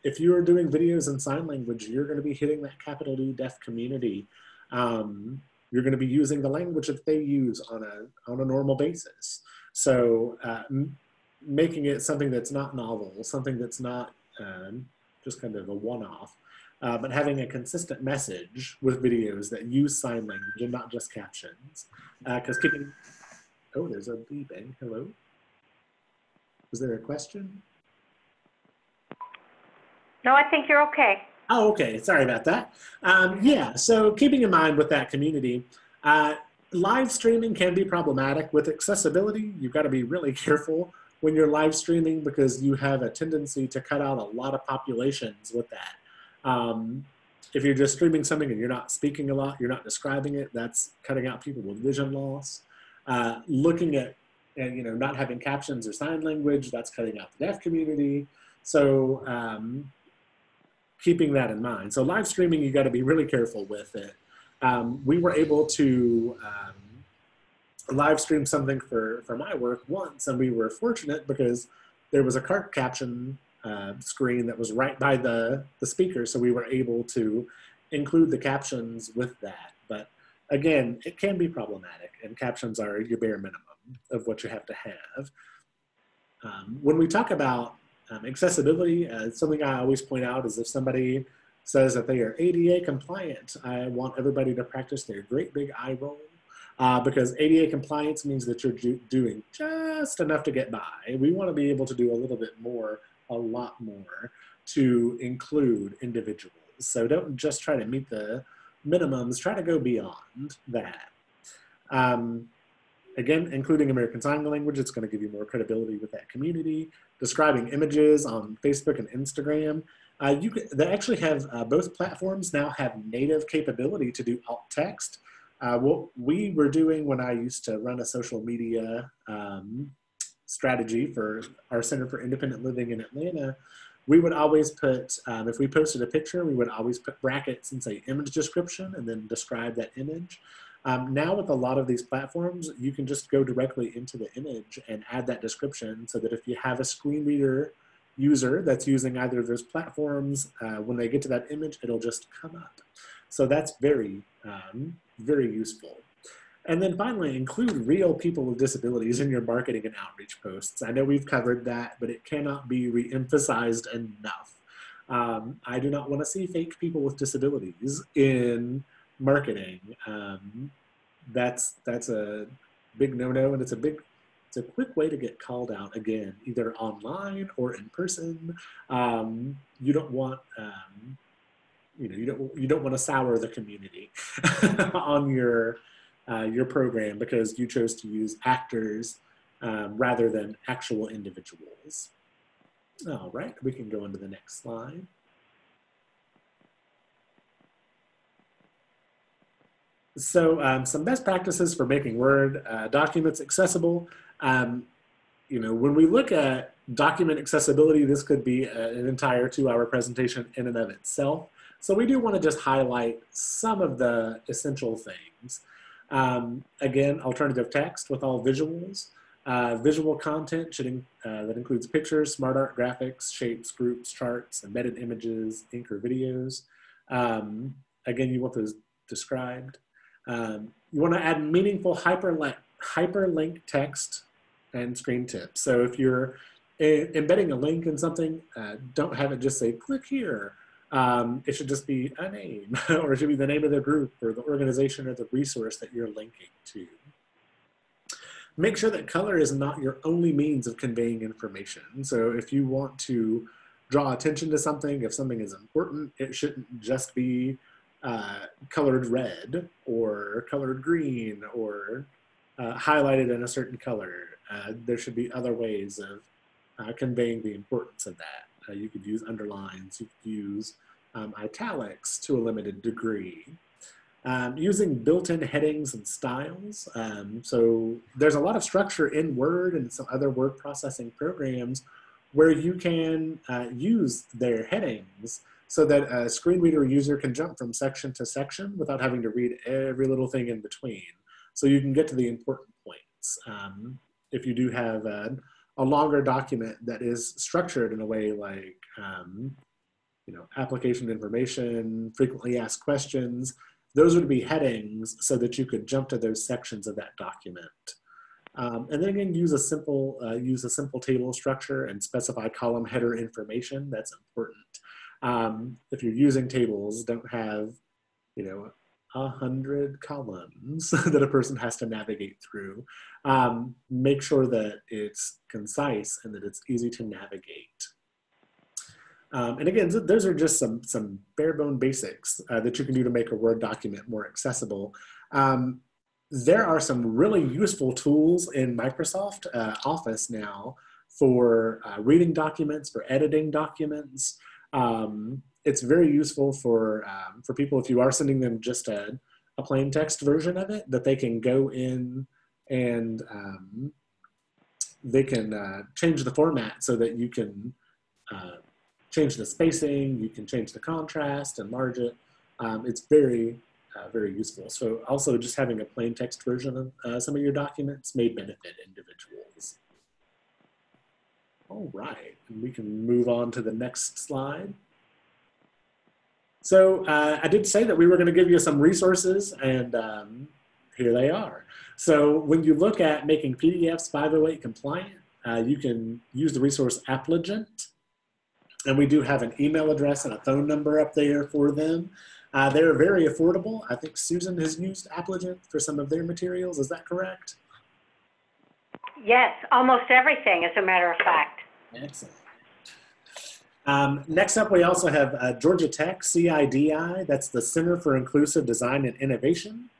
if you're doing videos in sign language, you're going to be hitting that capital D deaf community. You're going to be using the language that they use on a normal basis. So making it something that's not novel, something that's not just kind of a one-off, but having a consistent message with videos that use sign language and not just captions. Because keeping, oh, there's a beeping, hello? Was there a question? No, I think you're okay. Oh, okay, sorry about that. Yeah, so keeping in mind with that community, live streaming can be problematic. With accessibility, you've got to be really careful when you're live streaming because you have a tendency to cut out a lot of populations with that. If you're just streaming something and you're not speaking a lot, you're not describing it, that's cutting out people with vision loss. Looking at, you know, not having captions or sign language, that's cutting out the deaf community. So keeping that in mind. So live streaming, you got to be really careful with it. We were able to live streamed something for my work once, and we were fortunate because there was a cart caption screen that was right by the speaker, so we were able to include the captions with that. But again, it can be problematic, and captions are your bare minimum of what you have to have. When we talk about accessibility, something I always point out is if somebody says that they are ADA compliant, I want everybody to practice their great big eye roll, because ADA compliance means that you're doing just enough to get by. We want to be able to do a little bit more, a lot more, to include individuals. So don't just try to meet the minimums, try to go beyond that. Again, including American Sign Language, it's going to give you more credibility with that community. Describing images on Facebook and Instagram. They actually have, both platforms now have native capability to do alt text. What we were doing when I used to run a social media strategy for our Center for Independent Living in Atlanta, we would always put, if we posted a picture, we would always put brackets and say image description and then describe that image. Now with a lot of these platforms, you can just go directly into the image and add that description so that if you have a screen reader user that's using either of those platforms, when they get to that image, it'll just come up. So that's very, very useful. And then finally, include real people with disabilities in your marketing and outreach posts. I know we've covered that, but it cannot be re-emphasized enough. I do not want to see fake people with disabilities in marketing. That's a big no-no, and it's a quick way to get called out again, either online or in person. You don't want, you don't want to sour the community on your program because you chose to use actors rather than actual individuals. All right, we can go into the next slide. So some best practices for making Word documents accessible. When we look at document accessibility, this could be an entire 2-hour presentation in and of itself. So we do want to just highlight some of the essential things. Again, alternative text with all visuals. Visual content that includes pictures, smart art, graphics, shapes, groups, charts, embedded images, ink or videos. Again, you want those described. You want to add meaningful hyperlink text and screen tips. So if you're embedding a link in something, don't have it just say, click here. It should just be a name, or it should be the name of the group or the organization or the resource that you're linking to. Make sure that color is not your only means of conveying information. So if you want to draw attention to something, if something is important, it shouldn't just be colored red or colored green or highlighted in a certain color. There should be other ways of conveying the importance of that. You could use underlines, you could use italics to a limited degree. Using built-in headings and styles. So there's a lot of structure in Word and some other word processing programs where you can use their headings so that a screen reader user can jump from section to section without having to read every little thing in between. So you can get to the important points. If you do have a longer document that is structured in a way like, application information, frequently asked questions, those would be headings so that you could jump to those sections of that document. And then again, use a simple table structure and specify column header information. That's important. If you're using tables, don't have, 100 columns that a person has to navigate through. Make sure that it's concise and that it's easy to navigate. And again, those are just some bare bone basics that you can do to make a Word document more accessible. There are some really useful tools in Microsoft Office now for reading documents, for editing documents. It's very useful for people if you are sending them just a plain text version of it, that they can go in and they can change the format so that you can change the spacing, you can change the contrast, enlarge it. It's very very useful. So also just having a plain text version of some of your documents may benefit individuals. All right, and we can move on to the next slide. So I did say that we were going to give you some resources, and here they are. So when you look at making PDFs 508 compliant, you can use the resource Appligent, and we do have an email address and a phone number up there for them. They're very affordable. I think Susan has used Appligent for some of their materials. Is that correct? Yes, almost everything, as a matter of fact. Excellent. Next up, we also have Georgia Tech, CIDI. That's the Center for Inclusive Design and Innovation.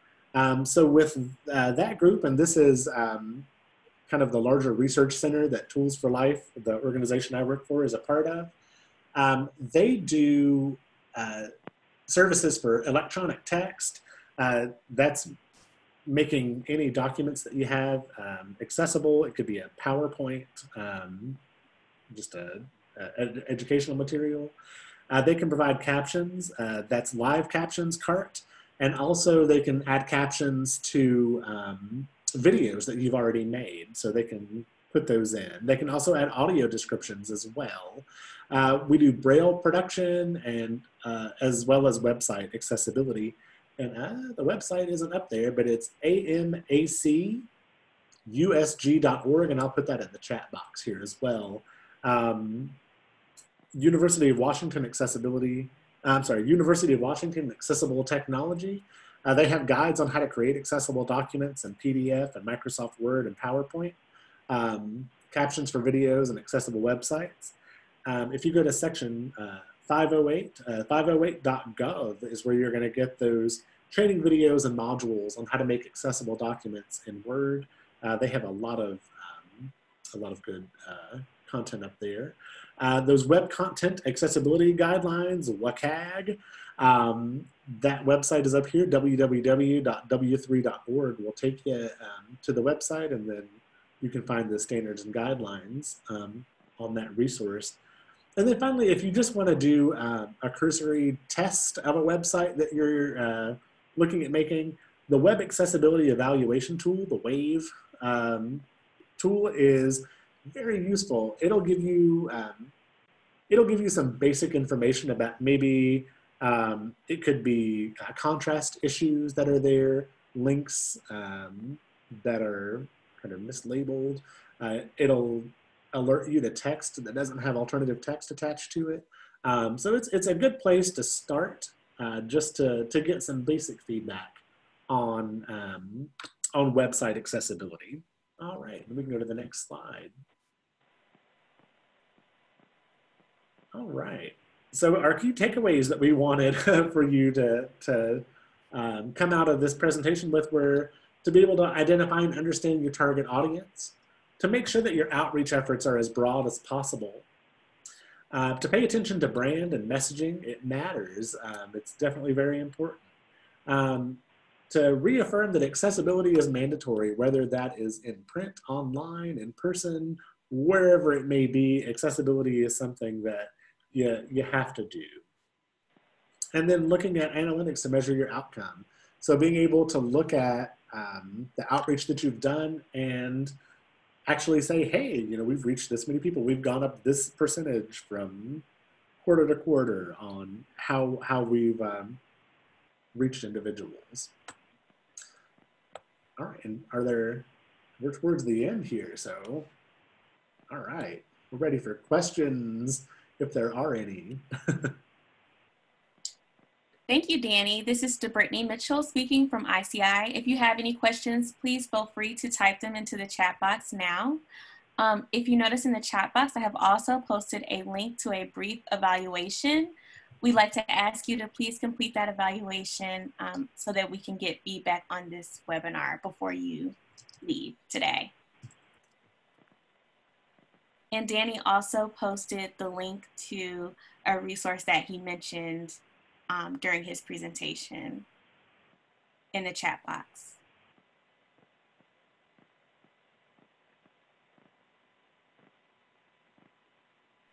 So with that group, and this is kind of the larger research center that Tools for Life, the organization I work for, is a part of. They do services for electronic text. That's making any documents that you have accessible. It could be a PowerPoint, just an educational material. They can provide captions. That's live captions cart. And also they can add captions to videos that you've already made. So they can put those in. They can also add audio descriptions as well. We do Braille production and as well as website accessibility. And the website isn't up there, but it's amacusg.org, and I'll put that in the chat box here as well. University of Washington Accessibility, University of Washington Accessible Technology. They have guides on how to create accessible documents in PDF and Microsoft Word and PowerPoint, captions for videos and accessible websites. If you go to section 508, 508.gov is where you're going to get those training videos and modules on how to make accessible documents in Word. They have a lot of good content up there. Those web content accessibility guidelines, WCAG, that website is up here, www.w3.org will take you to the website, and then you can find the standards and guidelines on that resource. And then finally, if you just want to do a cursory test of a website that you're looking at making, the Web Accessibility Evaluation Tool, the WAVE tool, is very useful. It'll give you some basic information about maybe it could be contrast issues that are there, links that are kind of mislabeled. It'll alert you to text that doesn't have alternative text attached to it. So it's a good place to start just to get some basic feedback on website accessibility. All right, we can go to the next slide. All right, so our key takeaways that we wanted for you to come out of this presentation with were to be able to identify and understand your target audience, to make sure that your outreach efforts are as broad as possible, to pay attention to brand and messaging. It matters. It's definitely very important. To reaffirm that accessibility is mandatory, whether that is in print, online, in person, wherever it may be. Accessibility is something that you have to do. And then looking at analytics to measure your outcome. So being able to look at the outreach that you've done and actually say, hey, you know, we've reached this many people. We've gone up this percentage from quarter to quarter on how we've reached individuals. All right, and we're towards the end here, so, all right. We're ready for questions, if there are any. Thank you, Danny. This is Brittany Mitchell speaking from ICI. If you have any questions, please feel free to type them into the chat box now. If you notice in the chat box, I have also posted a link to a brief evaluation. We'd like to ask you to please complete that evaluation so that we can get feedback on this webinar before you leave today. And Danny also posted the link to a resource that he mentioned during his presentation in the chat box.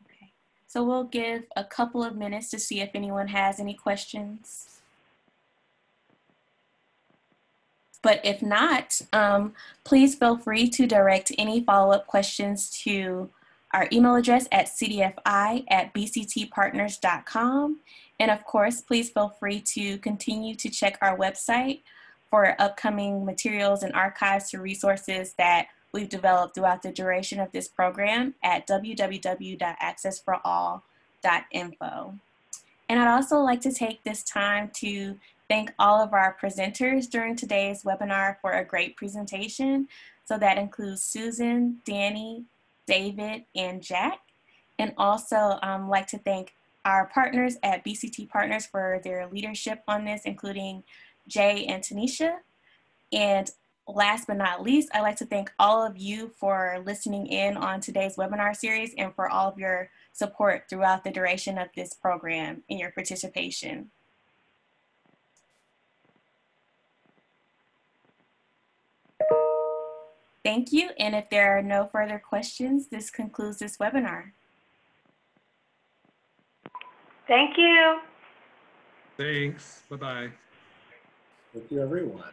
Okay, so we'll give a couple of minutes to see if anyone has any questions. But if not, please feel free to direct any follow-up questions to our email address at cdfi@bctpartners.com. And of course, please feel free to continue to check our website for upcoming materials and archives to resources that we've developed throughout the duration of this program at www.accessforall.info. And I'd also like to take this time to thank all of our presenters during today's webinar for a great presentation. So that includes Susan, Danny, David, and Jack. And also like to thank our partners at BCT Partners for their leadership on this, including Jay and Tanisha. And last but not least, I'd like to thank all of you for listening in on today's webinar series and for all of your support throughout the duration of this program and your participation. Thank you, and if there are no further questions, this concludes this webinar. Thank you. Thanks. Bye-bye. Thank you, everyone.